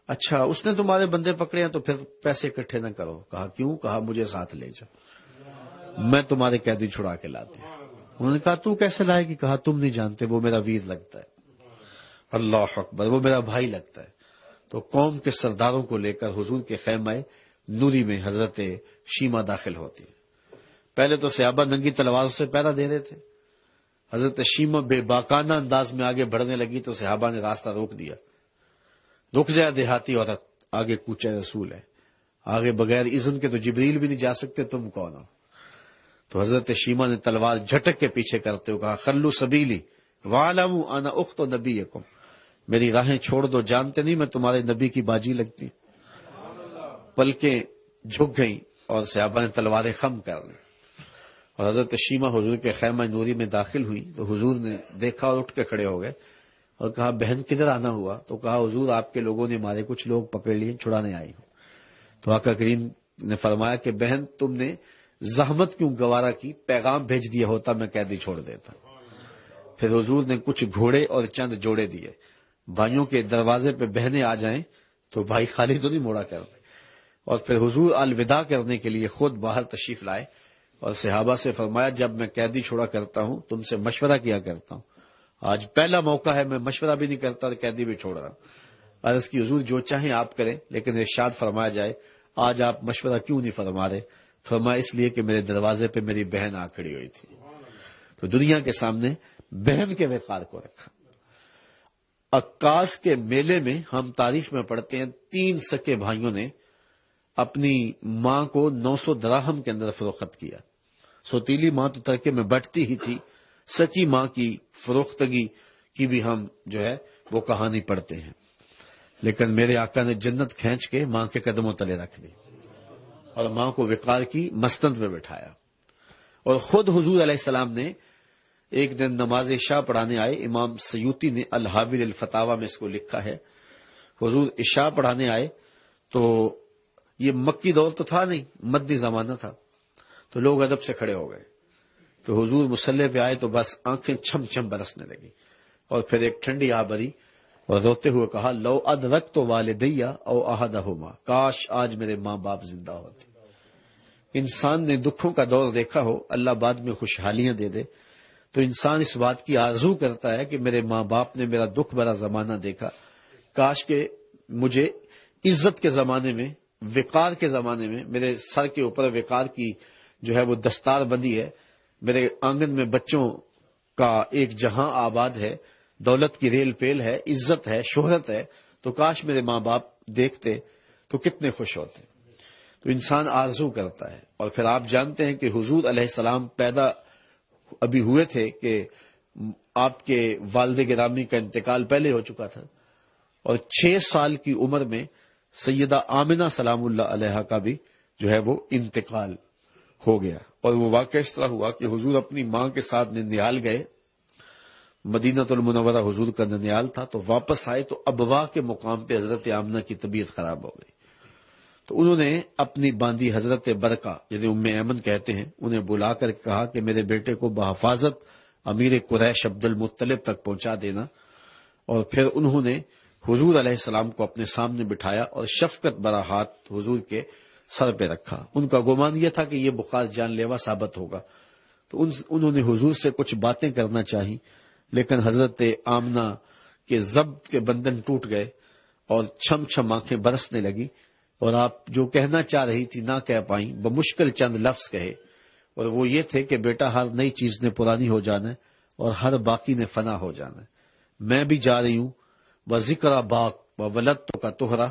اچھا اس نے تمہارے بندے پکڑے ہیں تو پھر پیسے اکٹھے نہ کرو۔ کہا کیوں؟ کہا مجھے ساتھ لے جاؤ، میں تمہارے قیدی چھڑا کے لاتے ہیں۔ انہوں نے کہا تو کیسے لائے گی؟ کہا تم نہیں جانتے، وہ میرا ویر لگتا ہے، اللہ اکبر، وہ میرا بھائی لگتا ہے۔ تو قوم کے سرداروں کو لے کر حضور کے خیمہ نوری میں حضرت شیمہ داخل ہوتی ہے۔ پہلے تو صحابہ ننگی تلواروں سے پہرا دے رہے تھے، حضرت شیمہ بے باکانہ انداز میں آگے بڑھنے لگی تو صحابہ نے راستہ روک دیا، رک جائے دیہاتی عورت، آگے کوچہ رسول ہے، آگے بغیر اذن کے تو جبریل بھی نہیں جا سکتے، تم کون ہو؟ تو حضرت شیمہ نے تلوار جھٹک کے پیچھے کرتے ہوئے کہا خلو سبیلی وَاعْلَمُوا أَنَا أُخْتُ نَبِيِّكُمْ، میری راہیں چھوڑ دو، جانتے نہیں میں تمہارے نبی کی باجی لگتی۔ پلکیں جھک گئیں اور صحابہ نے تلواریں خم کر لی اور حضرت شیمہ حضور کے خیمہ نوری میں داخل ہوئی تو حضور نے دیکھا اور اٹھ کے کھڑے ہو گئے اور کہا بہن کدھر آنا ہوا؟ تو کہا حضور آپ کے لوگوں نے مارے، کچھ لوگ پکڑ لیے، چھڑانے آئی ہوں۔ تو آقا کریم نے فرمایا کہ بہن تم نے زحمت کیوں گوارا کی، پیغام بھیج دیا ہوتا میں قیدی چھوڑ دیتا۔ پھر حضور نے کچھ گھوڑے اور چند جوڑے دیے، بھائیوں کے دروازے پہ بہنیں آ جائیں تو بھائی خالی تو نہیں موڑا کرتے۔ اور پھر حضور الوداع کرنے کے لیے خود باہر تشریف لائے اور صحابہ سے فرمایا جب میں قیدی چھوڑا کرتا ہوں تم سے مشورہ کیا کرتا ہوں، آج پہلا موقع ہے میں مشورہ بھی نہیں کرتا اور قیدی بھی چھوڑ رہا ہوں۔ عرض کی حضور جو چاہیں آپ کریں، لیکن ارشاد فرمایا جائے آج آپ مشورہ کیوں نہیں فرما رہے؟ فرمایا اس لیے کہ میرے دروازے پہ میری بہن آ کھڑی ہوئی تھی۔ تو دنیا کے سامنے بہن کے وقار کو رکھا۔ عکاس کے میلے میں ہم تاریخ میں پڑھتے ہیں 3 سکے بھائیوں نے اپنی ماں کو 900 دراہم کے اندر فروخت کیا۔ سوتیلی ماں تو ترکے میں بٹتی ہی تھی، سکی ماں کی فروختگی کی بھی ہم جو ہے وہ کہانی پڑھتے ہیں، لیکن میرے آقا نے جنت کھینچ کے ماں کے قدموں تلے رکھ دی اور ماں کو وقار کی مستند میں بٹھایا۔ اور خود حضور علیہ السلام نے ایک دن نماز عشاء پڑھانے آئے، امام سیوطی نے الحاوی الفتاوی میں اس کو لکھا ہے، حضور عشاء پڑھانے آئے تو یہ مکی دور تو تھا نہیں، مدنی زمانہ تھا، تو لوگ ادب سے کھڑے ہو گئے. تو حضور مصلی پہ آئے تو بس آنکھیں چھم چھم برسنے لگی, اور پھر ایک ٹھنڈی آ بری اور روتے ہوئے کہا لو ادرکت والدیہ او احدہما, کاش آج میرے ماں باپ زندہ ہوتے. انسان نے دکھوں کا دور دیکھا ہو, اللہ بعد میں خوشحالیاں دے دے, تو انسان اس بات کی آرزو کرتا ہے کہ میرے ماں باپ نے میرا دکھ بھرا زمانہ دیکھا, کاش کہ مجھے عزت کے زمانے میں, وقار کے زمانے میں, میرے سر کے اوپر وقار کی جو ہے وہ دستار بندی ہے, میرے آنگن میں بچوں کا ایک جہاں آباد ہے, دولت کی ریل پیل ہے, عزت ہے, شہرت ہے, تو کاش میرے ماں باپ دیکھتے تو کتنے خوش ہوتے. تو انسان آرزو کرتا ہے. اور پھر آپ جانتے ہیں کہ حضور علیہ السلام پیدا ابھی ہوئے تھے کہ آپ کے والد گرامی کا انتقال پہلے ہو چکا تھا, اور 6 سال کی عمر میں سیدہ آمنہ سلام اللہ علیہا کا بھی جو ہے وہ انتقال ہو گیا. اور وہ واقعہ اس طرح ہوا کہ حضور اپنی ماں کے ساتھ ننیال گئے, مدینہ المنورہ حضور کا ننیال تھا, تو واپس آئے تو ابوا کے مقام پہ حضرت آمنہ کی طبیعت خراب ہو گئی. تو انہوں نے اپنی باندی حضرت برکہ جنہیں ام ایمن کہتے ہیں, انہیں بلا کر کہا کہ میرے بیٹے کو بحفاظت امیر قریش عبد المطلب تک پہنچا دینا. اور پھر انہوں نے حضور علیہ السلام کو اپنے سامنے بٹھایا اور شفقت برا ہاتھ حضور کے سر پہ رکھا. ان کا گمان یہ تھا کہ یہ بخار جان لیوا ثابت ہوگا, تو انہوں نے حضور سے کچھ باتیں کرنا چاہی, لیکن حضرت آمنہ کے ضبط کے بندھن ٹوٹ گئے اور چھم چھم آنکھیں برسنے لگی, اور آپ جو کہنا چاہ رہی تھی نہ کہہ پائیں, بمشکل چند لفظ کہے, اور وہ یہ تھے کہ بیٹا ہر نئی چیز نے پرانی ہو جانا ہے اور ہر باقی نے فنا ہو جانا ہے. میں بھی جا رہی ہوں و ذکر باق و ولدت کا توہرا,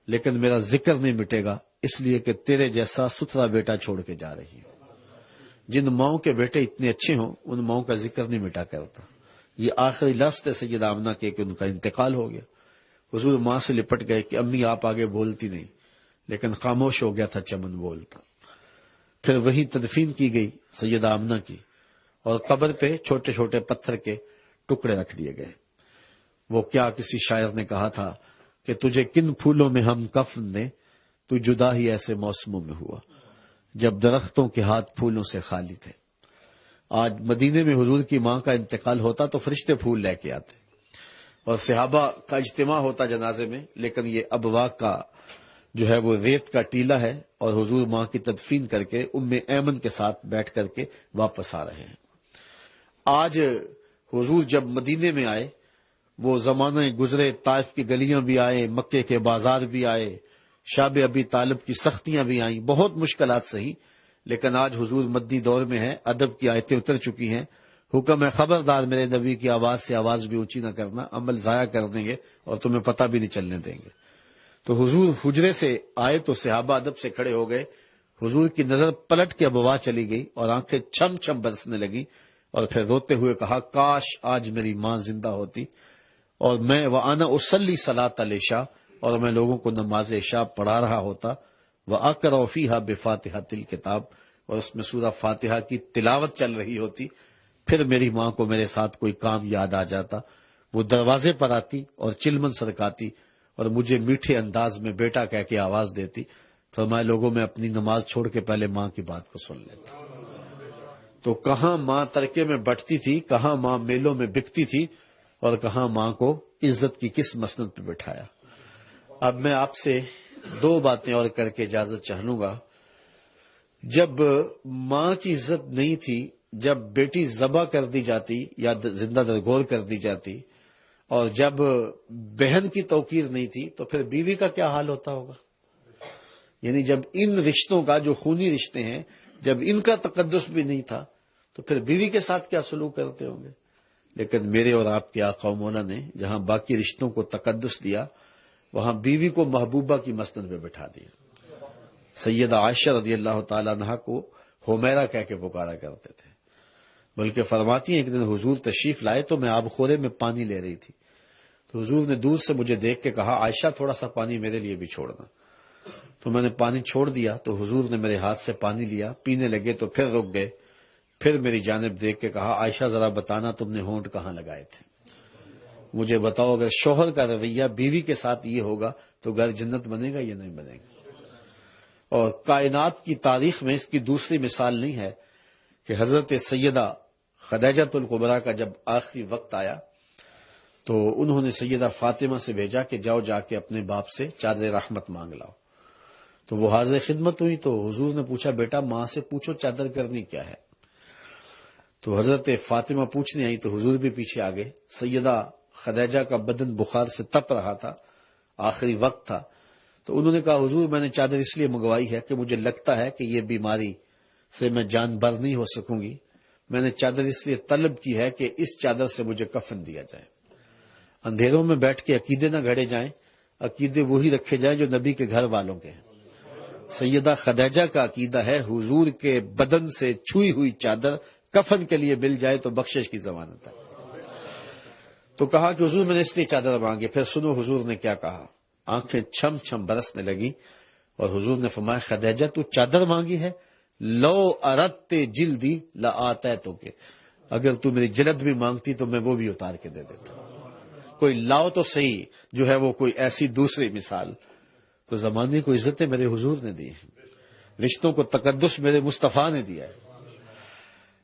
لیکن میرا ذکر نہیں مٹے گا, اس لیے کہ تیرے جیسا ستھرا بیٹا چھوڑ کے جا رہی ہوں. جن ماؤں کے بیٹے اتنے اچھے ہوں ان ماؤں کا ذکر نہیں مٹا کرتا. یہ آخری لفظ تھے سیدہ آمنہ کے کہ ان کا انتقال ہو گیا. حضور ماں سے لپٹ گئے کہ امی آپ آگے بولتی نہیں, لیکن خاموش ہو گیا تھا چمن بولتا. پھر وہی تدفین کی گئی سیدہ آمنہ کی, اور قبر پہ چھوٹے چھوٹے پتھر کے ٹکڑے رکھ دیے گئے. وہ کیا کسی شاعر نے کہا تھا کہ تجھے کن پھولوں میں ہم کفن دیں, تو جدا ہی ایسے موسموں میں ہوا جب درختوں کے ہاتھ پھولوں سے خالی تھے. آج مدینے میں حضور کی ماں کا انتقال ہوتا تو فرشتے پھول لے کے آتے اور صحابہ کا اجتماع ہوتا جنازے میں, لیکن یہ ابوا کا جو ہے وہ ریت کا ٹیلا ہے, اور حضور ماں کی تدفین کر کے ام ایمن کے ساتھ بیٹھ کر کے واپس آ رہے ہیں. آج حضور جب مدینے میں آئے, وہ زمانہ گزرے, طائف کی گلیاں بھی آئے, مکے کے بازار بھی آئے, شاب ابی طالب کی سختیاں بھی آئیں, بہت مشکلات سہی, لیکن آج حضور مدنی دور میں ہے, ادب کی آیتیں اتر چکی ہیں. حکم ہے خبردار میرے نبی کی آواز سے آواز بھی اونچی نہ کرنا, عمل ضائع کر دیں گے اور تمہیں پتہ بھی نہیں چلنے دیں گے. تو حضور حجرے سے آئے تو صحابہ ادب سے کھڑے ہو گئے. حضور کی نظر پلٹ کے ابوا چلی گئی اور آنکھیں چھم چھم برسنے لگی, اور پھر روتے ہوئے کہا کاش آج میری ماں زندہ ہوتی اور میں وَأَنَا أُصَلِّي صَلَاةَ الْعِشَاء, اور میں لوگوں کو نماز عشاء پڑھا رہا ہوتا, وَأَقْرَأُ فِيهَا بِفَاتِحَةِ الْكِتَابِ, اور اس میں سورہ فاتحہ کی تلاوت چل رہی ہوتی. پھر میری ماں کو میرے ساتھ کوئی کام یاد آ جاتا, وہ دروازے پر آتی اور چلمن سرکاتی اور مجھے میٹھے انداز میں بیٹا کہہ کے آواز دیتی. فرمایا لوگوں میں اپنی نماز چھوڑ کے پہلے ماں کی بات کو سن لیتا. تو کہاں ماں ترکے میں بٹتی تھی, کہاں ماں میلوں میں بکتی تھی, اور کہاں ماں کو عزت کی کس مسند پہ بٹھایا. اب میں آپ سے 2 باتیں اور کر کے اجازت چاہ لوں گا. جب ماں کی عزت نہیں تھی, جب بیٹی ذبح کر دی جاتی یا زندہ درگور کر دی جاتی, اور جب بہن کی توقیر نہیں تھی, تو پھر بیوی کا کیا حال ہوتا ہوگا. یعنی جب ان رشتوں کا جو خونی رشتے ہیں, جب ان کا تقدس بھی نہیں تھا, تو پھر بیوی کے ساتھ کیا سلوک کرتے ہوں گے. لیکن میرے اور آپ کے آقا و مولا نے جہاں باقی رشتوں کو تقدس دیا, وہاں بیوی کو محبوبہ کی مسند پہ بٹھا دیا. سیدہ عائشہ رضی اللہ تعالی عنہا کو حمیرہ کہہ کے پکارا کرتے تھے, بلکہ فرماتی ہیں ایک دن حضور تشریف لائے تو میں آب خورے میں پانی لے رہی تھی, تو حضور نے دور سے مجھے دیکھ کے کہا عائشہ تھوڑا سا پانی میرے لیے بھی چھوڑنا. تو میں نے پانی چھوڑ دیا, تو حضور نے میرے ہاتھ سے پانی لیا, پینے لگے تو پھر رک گئے, پھر میری جانب دیکھ کے کہا عائشہ ذرا بتانا تم نے ہونٹ کہاں لگائے تھے, مجھے بتاؤ اگر شوہر کا رویہ بیوی کے ساتھ یہ ہوگا تو گھر جنت بنے گا یا نہیں بنے گا. اور کائنات کی تاریخ میں اس کی دوسری مثال نہیں ہے کہ حضرت سیدہ خدیجۃ الکبریٰ کا جب آخری وقت آیا تو انہوں نے سیدہ فاطمہ سے بھیجا کہ جاؤ جا کے اپنے باپ سے چادر رحمت مانگ لاؤ. تو وہ حاضر خدمت ہوئی تو حضور نے پوچھا بیٹا ماں سے پوچھو چادر کرنی کیا ہے. تو حضرت فاطمہ پوچھنے آئی تو حضور بھی پیچھے آ گئے. سیدہ خدیجہ کا بدن بخار سے تپ رہا تھا، آخری وقت تھا. تو انہوں نے کہا حضور میں نے چادر اس لیے منگوائی ہے کہ مجھے لگتا ہے کہ یہ بیماری سے میں جان بر نہیں ہو سکوں گی. میں نے چادر اس لیے طلب کی ہے کہ اس چادر سے مجھے کفن دیا جائے. اندھیروں میں بیٹھ کے عقیدے نہ گھڑے جائیں، عقیدے وہی رکھے جائیں جو نبی کے گھر والوں کے ہیں. سیدہ خدیجہ کا عقیدہ ہے حضور کے بدن سے چھوئی ہوئی چادر کفن کے لیے مل جائے تو بخشش کی ضمانت ہے. تو کہا کہ حضور میں نے اس لیے چادر مانگی. پھر سنو حضور نے کیا کہا. آنکھیں چھم چھم برسنے لگی اور حضور نے فرمایا خدیجہ تو چادر مانگی ہے، لو اردت جلدی لآتیتک، اگر تو میری جلد بھی مانگتی تو میں وہ بھی اتار کے دے دیتا. کوئی لاؤ تو صحیح جو ہے وہ کوئی ایسی دوسری مثال. تو زمانے کو عزتیں میرے حضور نے دی ہیں، رشتوں کو تقدس میرے مصطفیٰ نے دیا ہے.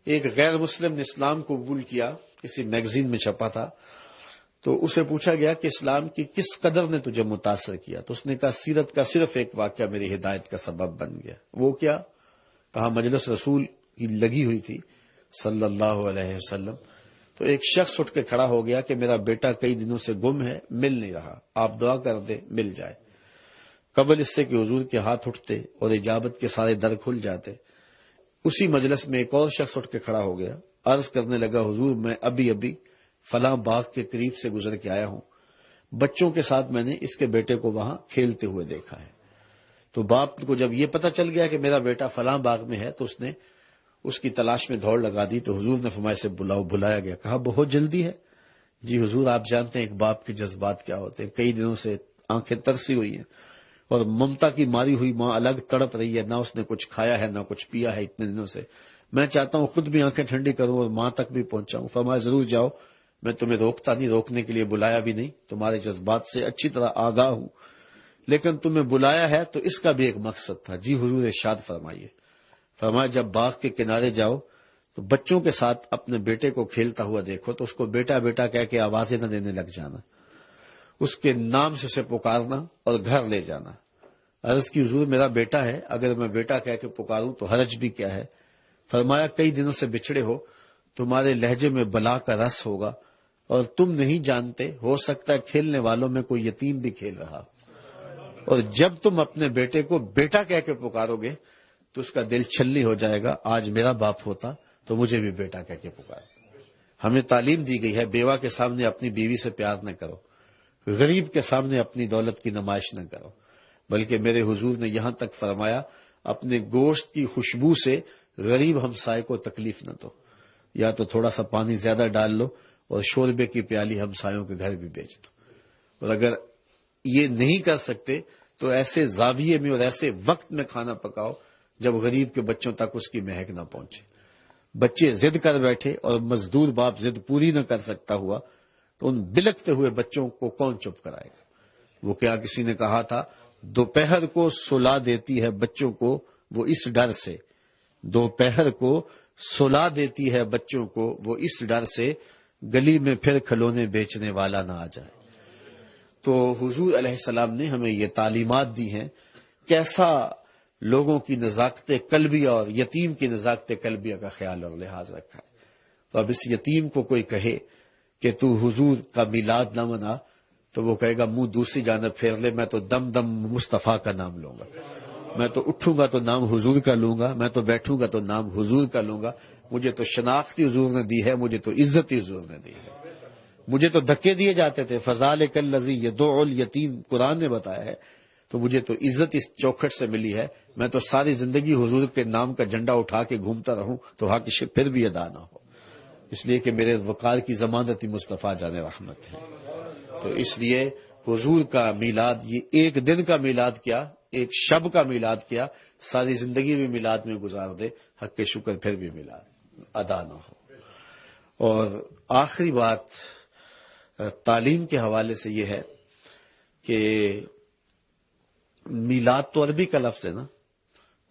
ایک غیر مسلم نے اسلام کو قبول کیا، کسی میگزین میں چھپا تھا. تو اسے پوچھا گیا کہ اسلام کی کس قدر نے تجھے متاثر کیا. تو اس نے کہا سیرت کا صرف ایک واقعہ میری ہدایت کا سبب بن گیا. وہ کیا؟ کہا مجلس رسول کی لگی ہوئی تھی صلی اللہ علیہ وسلم. تو ایک شخص اٹھ کے کھڑا ہو گیا کہ میرا بیٹا کئی دنوں سے گم ہے، مل نہیں رہا، آپ دعا کر دیں مل جائے. قبل اس سے کہ حضور کے ہاتھ اٹھتے اور اجابت کے سارے در کھل جاتے، اسی مجلس میں ایک اور شخص اٹھ کے کھڑا ہو گیا، عرض کرنے لگا حضور میں ابھی فلاں باغ کے قریب سے گزر کے آیا ہوں، بچوں کے ساتھ میں نے اس کے بیٹے کو وہاں کھیلتے ہوئے دیکھا ہے. تو باپ کو جب یہ پتا چل گیا کہ میرا بیٹا فلاں باغ میں ہے تو اس نے اس کی تلاش میں دوڑ لگا دی. تو حضور نے فرمایا سے بلایا گیا. کہا بہت جلدی ہے. جی حضور آپ جانتے ہیں ایک باپ کے جذبات کیا ہوتے ہیں. کئی دنوں سے آنکھیں ترسی ہوئی ہیں اور ممتا کی ماری ہوئی ماں الگ تڑپ رہی ہے، نہ اس نے کچھ کھایا ہے نہ کچھ پیا ہے اتنے دنوں سے. میں چاہتا ہوں خود بھی آنکھیں ٹھنڈی کروں اور ماں تک بھی پہنچاؤں. فرمایا ضرور جاؤ، میں تمہیں روکتا نہیں، روکنے کے لیے بلایا بھی نہیں، تمہارے جذبات سے اچھی طرح آگاہ ہوں، لیکن تمہیں بلایا ہے تو اس کا بھی ایک مقصد تھا. جی حضور ارشاد فرمائیے. فرمایا جب باغ کے کنارے جاؤ تو بچوں کے ساتھ اپنے بیٹے کو کھیلتا ہوا دیکھو تو اس کو بیٹا بیٹا کہہ کے آوازیں نہ دینے لگ جانا، اس کے نام سے اسے پکارنا اور گھر لے جانا. عرض کی حضور میرا بیٹا ہے، اگر میں بیٹا کہہ کے پکاروں تو حرج بھی کیا ہے. فرمایا کئی دنوں سے بچھڑے ہو، تمہارے لہجے میں بلا کا رس ہوگا اور تم نہیں جانتے، ہو سکتا ہے کھیلنے والوں میں کوئی یتیم بھی کھیل رہا، اور جب تم اپنے بیٹے کو بیٹا کہہ کے پکارو گے تو اس کا دل چھلی ہو جائے گا، آج میرا باپ ہوتا تو مجھے بھی بیٹا کہہ کے پکار. ہمیں تعلیم دی گئی ہے بیوہ کے سامنے اپنی بیوی سے پیار نہ کرو، غریب کے سامنے اپنی دولت کی نمائش نہ کرو، بلکہ میرے حضور نے یہاں تک فرمایا اپنے گوشت کی خوشبو سے غریب ہمسائے کو تکلیف نہ دو، یا تو تھوڑا سا پانی زیادہ ڈال لو اور شوربے کی پیالی ہمسایوں کے گھر بھی بیچ دو. اور اگر یہ نہیں کر سکتے تو ایسے زاویے میں اور ایسے وقت میں کھانا پکاؤ جب غریب کے بچوں تک اس کی مہک نہ پہنچے. بچے ضد کر بیٹھے اور مزدور باپ ضد پوری نہ کر سکتا ہوا تو ان بلکتے ہوئے بچوں کو کون چپ کرائے گا. وہ کیا کسی نے کہا تھا دوپہر کو سلا دیتی ہے بچوں کو وہ اس ڈر سے، دوپہر کو سلا دیتی ہے بچوں کو وہ اس ڈر سے، گلی میں پھر کھلونے بیچنے والا نہ آ جائے. تو حضور علیہ السلام نے ہمیں یہ تعلیمات دی ہیں، کیسا لوگوں کی نزاکت قلبیہ اور یتیم کی نزاکت قلبیہ کا خیال اور لحاظ رکھا ہے. تو اب اس یتیم کو کوئی کہے کہ تو حضور کا میلاد نہ منا تو وہ کہے گا منہ دوسری جانب پھیر لے، میں تو دم دم مصطفیٰ کا نام لوں گا، میں تو اٹھوں گا تو نام حضور کا لوں گا، میں تو بیٹھوں گا تو نام حضور کا لوں گا. مجھے تو شناختی حضور نے دی ہے، مجھے تو عزتی حضور نے دی ہے. مجھے تو دھکے دیے جاتے تھے، فذالک الذی یدعو الیتیم قرآن نے بتایا ہے، تو مجھے تو عزت اس چوکھٹ سے ملی ہے. میں تو ساری زندگی حضور کے نام کا جھنڈا اٹھا کے گھومتا رہوں تو حق پھر بھی ادا نہ ہو، اس لیے کہ میرے وقار کی ضمانت مصطفیٰ جان رحمت ہے. تو اس لیے حضور کا میلاد یہ ایک دن کا میلاد کیا، ایک شب کا میلاد کیا، ساری زندگی بھی میلاد میں گزار دے، حق کے شکر پھر بھی میلاد ادا نہ ہو. اور آخری بات تعلیم کے حوالے سے یہ ہے کہ میلاد تو عربی کا لفظ ہے نا،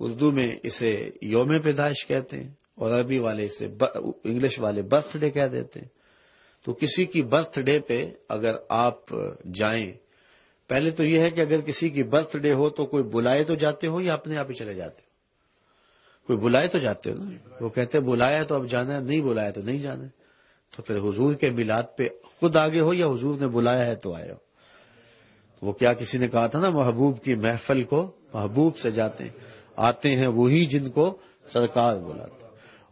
اردو میں اسے یوم پیدائش کہتے ہیں اور عربی والے اسے انگلش والے برتھ ڈے کہہ دیتے ہیں. تو کسی کی برتھ ڈے پہ اگر آپ جائیں، پہلے تو یہ ہے کہ اگر کسی کی برتھ ڈے ہو تو کوئی بلائے تو جاتے ہو یا اپنے آپ ہی چلے جاتے ہو؟ کوئی بلائے تو جاتے ہو نا. وہ کہتے ہیں بلایا تو اب جانا ہے، نہیں بلایا تو نہیں جانا ہے. تو پھر حضور کے میلاد پہ خود آگے ہو یا حضور نے بلایا ہے تو آئے ہو. وہ کیا کسی نے کہا تھا نا، محبوب کی محفل کو محبوب سے جاتے ہیں، آتے ہیں وہی جن کو سرکار بلاتے.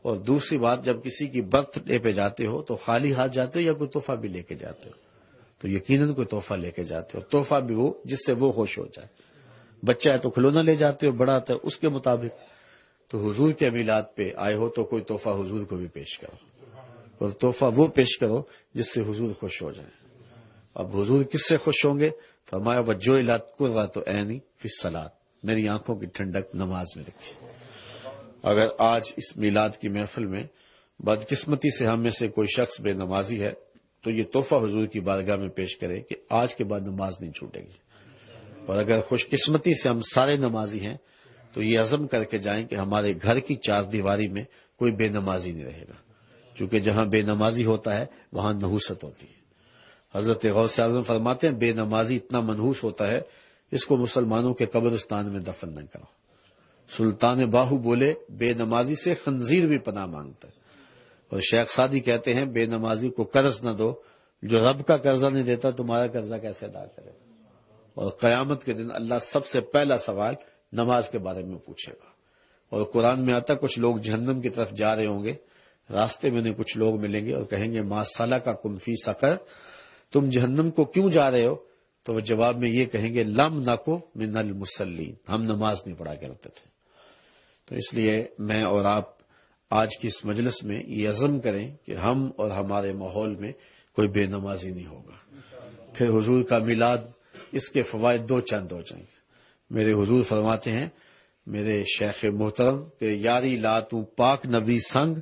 اور دوسری بات، جب کسی کی برتھ ڈے پہ جاتے ہو تو خالی ہاتھ جاتے ہو یا کوئی تحفہ بھی لے کے جاتے ہو؟ تو یقیناً کوئی تحفہ لے کے جاتے ہو. تحفہ بھی وہ جس سے وہ خوش ہو جائے. بچہ ہے تو کھلونا لے جاتے ہو، بڑا ہے اس کے مطابق. تو حضور کے میلاد پہ آئے ہو تو کوئی تحفہ حضور کو بھی پیش کرو، اور تحفہ وہ پیش کرو جس سے حضور خوش ہو جائیں. اب حضور کس سے خوش ہوں گے؟ فرمایا وجعلت قرۃ عینی فی الصلاۃ، میری آنکھوں کی ٹھنڈک نماز میں رکھی. اگر آج اس میلاد کی محفل میں بدقسمتی سے ہم میں سے کوئی شخص بے نمازی ہے تو یہ تحفہ حضور کی بارگاہ میں پیش کرے کہ آج کے بعد نماز نہیں چھوٹے گی. اور اگر خوش قسمتی سے ہم سارے نمازی ہیں تو یہ عزم کر کے جائیں کہ ہمارے گھر کی چار دیواری میں کوئی بے نمازی نہیں رہے گا، چونکہ جہاں بے نمازی ہوتا ہے وہاں نحوست ہوتی ہے. حضرت غوث اعظم فرماتے ہیں بے نمازی اتنا منحوس ہوتا ہے اس کو مسلمانوں کے قبرستان میں دفن نہ کرو. سلطان باہو بولے بے نمازی سے خنزیر بھی پناہ مانگتا ہے. اور شیخ سعدی کہتے ہیں بے نمازی کو قرض نہ دو، جو رب کا قرضہ نہیں دیتا تمہارا قرضہ کیسے ادا کرے. اور قیامت کے دن اللہ سب سے پہلا سوال نماز کے بارے میں پوچھے گا. اور قرآن میں آتا کچھ لوگ جہنم کی طرف جا رہے ہوں گے، راستے میں انہیں کچھ لوگ ملیں گے اور کہیں گے ما سلککم فی سقر، تم جہنم کو کیوں جا رہے ہو؟ تو وہ جواب میں یہ کہیں گے لم نکو من المصلین، ہم نماز نہیں پڑھا کرتے تھے. تو اس لیے میں اور آپ آج کی اس مجلس میں یہ عزم کریں کہ ہم اور ہمارے ماحول میں کوئی بے نمازی نہیں ہوگا. پھر حضور کا میلاد، اس کے فوائد دو چند ہو جائیں گے. میرے حضور فرماتے ہیں میرے شیخ محترم کہ یاری لا تو پاک نبی سنگ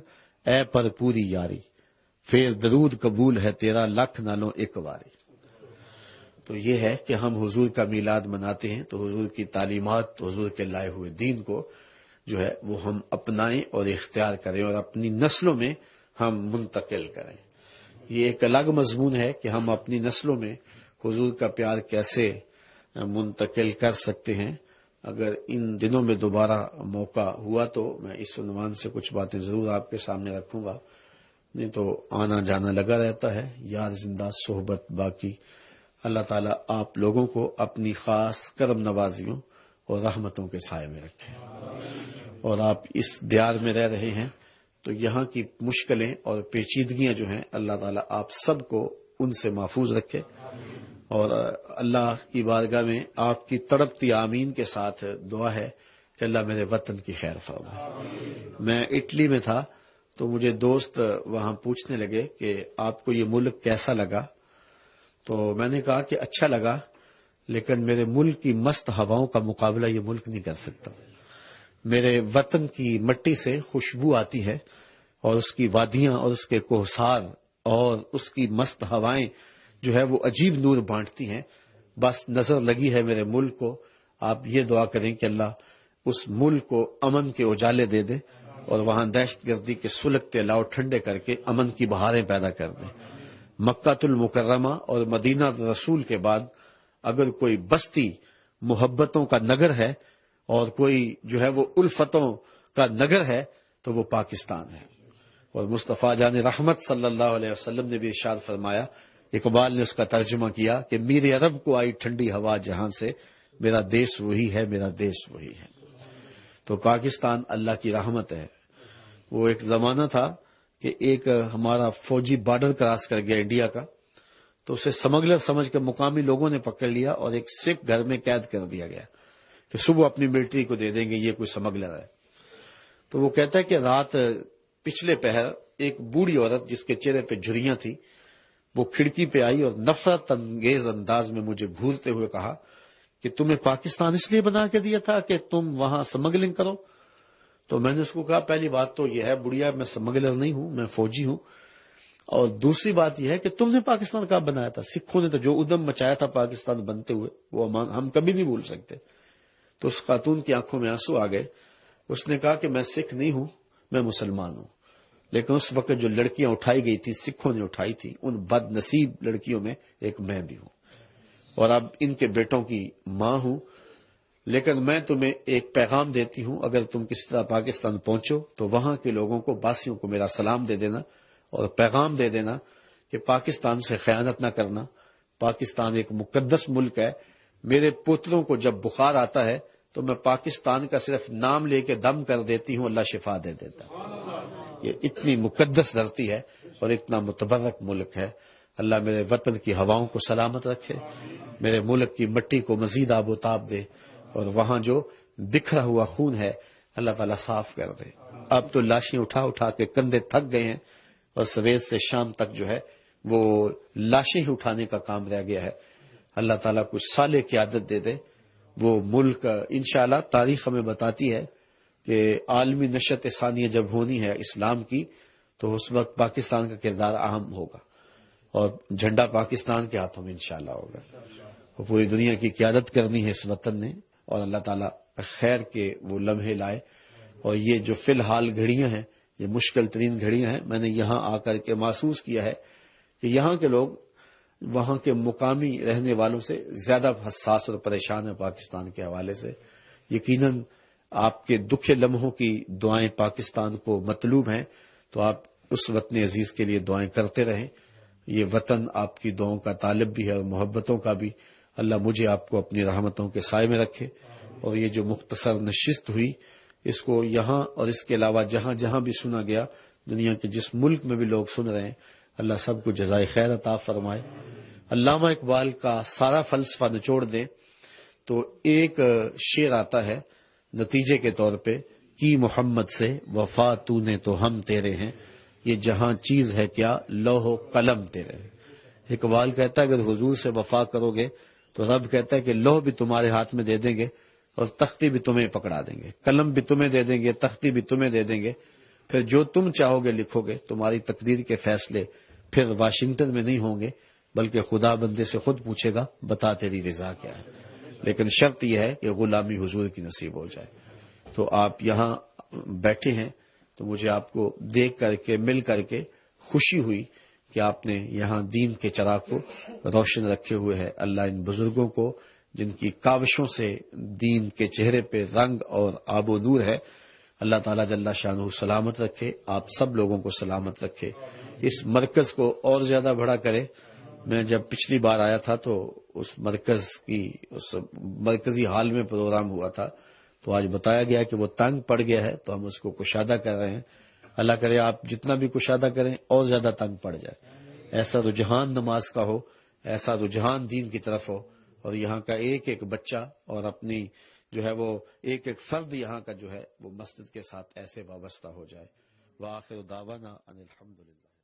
اے پر پوری یاری، پھر درود قبول ہے تیرا لکھ نالوں ایک واری. تو یہ ہے کہ ہم حضور کا میلاد مناتے ہیں تو حضور کی تعلیمات، حضور کے لائے ہوئے دین کو جو ہے وہ ہم اپنائیں اور اختیار کریں اور اپنی نسلوں میں ہم منتقل کریں. یہ ایک الگ مضمون ہے کہ ہم اپنی نسلوں میں حضور کا پیار کیسے منتقل کر سکتے ہیں. اگر ان دنوں میں دوبارہ موقع ہوا تو میں اس عنوان سے کچھ باتیں ضرور آپ کے سامنے رکھوں گا، نہیں تو آنا جانا لگا رہتا ہے. یار زندہ صحبت باقی. اللہ تعالیٰ آپ لوگوں کو اپنی خاص کرم نوازیوں اور رحمتوں کے سائے میں رکھے. اور آپ اس دیار میں رہ رہے ہیں تو یہاں کی مشکلیں اور پیچیدگیاں جو ہیں اللہ تعالیٰ آپ سب کو ان سے محفوظ رکھے. اور اللہ کی بارگاہ میں آپ کی تڑپتی آمین کے ساتھ دعا ہے کہ اللہ میرے وطن کی خیر فرمائے. میں اٹلی میں تھا تو مجھے دوست وہاں پوچھنے لگے کہ آپ کو یہ ملک کیسا لگا؟ تو میں نے کہا کہ اچھا لگا، لیکن میرے ملک کی مست ہواؤں کا مقابلہ یہ ملک نہیں کر سکتا. میرے وطن کی مٹی سے خوشبو آتی ہے اور اس کی وادیاں اور اس کے کوہسار اور اس کی مست ہوائیں جو ہے وہ عجیب نور بانٹتی ہیں. بس نظر لگی ہے میرے ملک کو. آپ یہ دعا کریں کہ اللہ اس ملک کو امن کے اجالے دے دے اور وہاں دہشت گردی کے سلگتے لاؤ ٹھنڈے کر کے امن کی بہاریں پیدا کر دیں. مکہ المکرمہ اور مدینہ رسول کے بعد اگر کوئی بستی محبتوں کا نگر ہے اور کوئی جو ہے وہ الفتوں کا نگر ہے تو وہ پاکستان ہے. اور مصطفیٰ جان رحمت صلی اللہ علیہ وسلم نے بھی ارشاد فرمایا، اقبال نے اس کا ترجمہ کیا کہ میرے عرب کو آئی ٹھنڈی ہوا جہاں سے، میرا دیش وہی ہے، میرا دیش وہی ہے. تو پاکستان اللہ کی رحمت ہے. وہ ایک زمانہ تھا کہ ایک ہمارا فوجی بارڈر کراس کر گیا انڈیا کا، تو اسے سمگلر سمجھ کے مقامی لوگوں نے پکڑ لیا اور ایک سکھ گھر میں قید کر دیا گیا کہ صبح اپنی ملٹری کو دے دیں گے، یہ کوئی سمگلر ہے. تو وہ کہتا ہے کہ رات پچھلے پہر ایک بوڑھی عورت جس کے چہرے پہ جھریاں تھی وہ کھڑکی پہ آئی اور نفرت انگیز انداز میں مجھے گھورتے ہوئے کہا کہ تمہیں پاکستان اس لیے بنا کے دیا تھا کہ تم وہاں سمگلنگ کرو. تو میں نے اس کو کہا پہلی بات تو یہ ہے بڑھیا، میں سمگلر نہیں ہوں، میں فوجی ہوں. اور دوسری بات یہ ہے کہ تم نے پاکستان کہاں بنایا تھا؟ سکھوں نے تو جو ادم مچایا تھا پاکستان بنتے ہوئے وہ ہم کبھی نہیں بھول سکتے. تو اس خاتون کی آنکھوں میں آنسو آ گئے اس نے کہا کہ میں سکھ نہیں ہوں، میں مسلمان ہوں، لیکن اس وقت جو لڑکیاں اٹھائی گئی تھی سکھوں نے اٹھائی تھی، ان بد نصیب لڑکیوں میں ایک میں بھی ہوں، اور اب ان کے بیٹوں کی ماں ہوں۔ لیکن میں تمہیں ایک پیغام دیتی ہوں، اگر تم کسی طرح پاکستان پہنچو تو وہاں کے لوگوں کو، باسیوں کو میرا سلام دے دینا اور پیغام دے دینا کہ پاکستان سے خیانت نہ کرنا، پاکستان ایک مقدس ملک ہے۔ میرے پوتروں کو جب بخار آتا ہے تو میں پاکستان کا صرف نام لے کے دم کر دیتی ہوں، اللہ شفا دے دیتا ہے۔ یہ اتنی مقدس دھرتی ہے اور اتنا متبرک ملک ہے۔ اللہ میرے وطن کی ہواؤں کو سلامت رکھے، میرے ملک کی مٹی کو مزید آب و تاب دے، اور وہاں جو بکھرا ہوا خون ہے اللہ تعالیٰ صاف کر دے۔ اب تو لاشیں اٹھا اٹھا کے کندھے تھک گئے ہیں، اور سویر سے شام تک جو ہے وہ لاشیں ہی اٹھانے کا کام رہ گیا ہے۔ اللہ تعالیٰ کچھ صالح کی عادت دے دے، وہ ملک انشاءاللہ تاریخ ہمیں بتاتی ہے کہ عالمی نشت ثانیہ جب ہونی ہے اسلام کی تو اس وقت پاکستان کا کردار اہم ہوگا، اور جھنڈا پاکستان کے ہاتھوں میں انشاءاللہ ہوگا، اور پوری دنیا کی قیادت کرنی ہے اس وطن نے، اور اللہ تعالیٰ خیر کے وہ لمحے لائے۔ اور یہ جو فی الحال گھڑیاں ہیں، یہ مشکل ترین گھڑیاں ہیں۔ میں نے یہاں آ کر کے محسوس کیا ہے کہ یہاں کے لوگ وہاں کے مقامی رہنے والوں سے زیادہ حساس اور پریشان ہیں پاکستان کے حوالے سے۔ یقیناً آپ کے دکھ لمحوں کی دعائیں پاکستان کو مطلوب ہیں، تو آپ اس وطن عزیز کے لیے دعائیں کرتے رہیں۔ یہ وطن آپ کی دعاؤں کا طالب بھی ہے اور محبتوں کا بھی۔ اللہ مجھے آپ کو اپنی رحمتوں کے سائے میں رکھے، اور یہ جو مختصر نشست ہوئی اس کو یہاں اور اس کے علاوہ جہاں جہاں بھی سنا گیا، دنیا کے جس ملک میں بھی لوگ سن رہے ہیں، اللہ سب کو جزائے خیر عطا فرمائے۔ علامہ اقبال کا سارا فلسفہ نچوڑ دیں تو ایک شعر آتا ہے نتیجے کے طور پہ، کی محمد سے وفا تو نے تو ہم تیرے ہیں، یہ جہاں چیز ہے کیا لوح و قلم تیرے ہیں۔ اقبال کہتا ہے اگر حضور سے وفا کرو گے تو رب کہتا ہے کہ لوح بھی تمہارے ہاتھ میں دے دیں گے، اور تختی بھی تمہیں پکڑا دیں گے، قلم بھی تمہیں دے دیں گے، تختی بھی تمہیں دے دیں گے، پھر جو تم چاہو گے لکھو گے۔ تمہاری تقدیر کے فیصلے پھر واشنگٹن میں نہیں ہوں گے، بلکہ خدا بندے سے خود پوچھے گا بتا تیری رضا کیا ہے، لیکن شرط یہ ہے کہ غلامی حضور کی نصیب ہو جائے۔ تو آپ یہاں بیٹھے ہیں تو مجھے آپ کو دیکھ کر کے، مل کر کے خوشی ہوئی کہ آپ نے یہاں دین کے چراغ کو روشن رکھے ہوئے ہے۔ اللہ ان بزرگوں کو جن کی کاوشوں سے دین کے چہرے پہ رنگ اور آب و نور ہے، اللہ تعالیٰ جل شانہ سلامت رکھے، آپ سب لوگوں کو سلامت رکھے، اس مرکز کو اور زیادہ بڑا کرے۔ میں جب پچھلی بار آیا تھا تو اس مرکزی حال میں پروگرام ہوا تھا، تو آج بتایا گیا کہ وہ تنگ پڑ گیا ہے، تو ہم اس کو کشادہ کر رہے ہیں۔ اللہ کرے آپ جتنا بھی کشادہ کریں اور زیادہ تنگ پڑ جائے، ایسا رجحان نماز کا ہو، ایسا رجحان دین کی طرف ہو، اور یہاں کا ایک ایک بچہ اور اپنی جو ہے وہ ایک ایک فرد یہاں کا جو ہے وہ مسجد کے ساتھ ایسے وابستہ ہو جائے۔ وآخر دعوانا ان الحمدللہ۔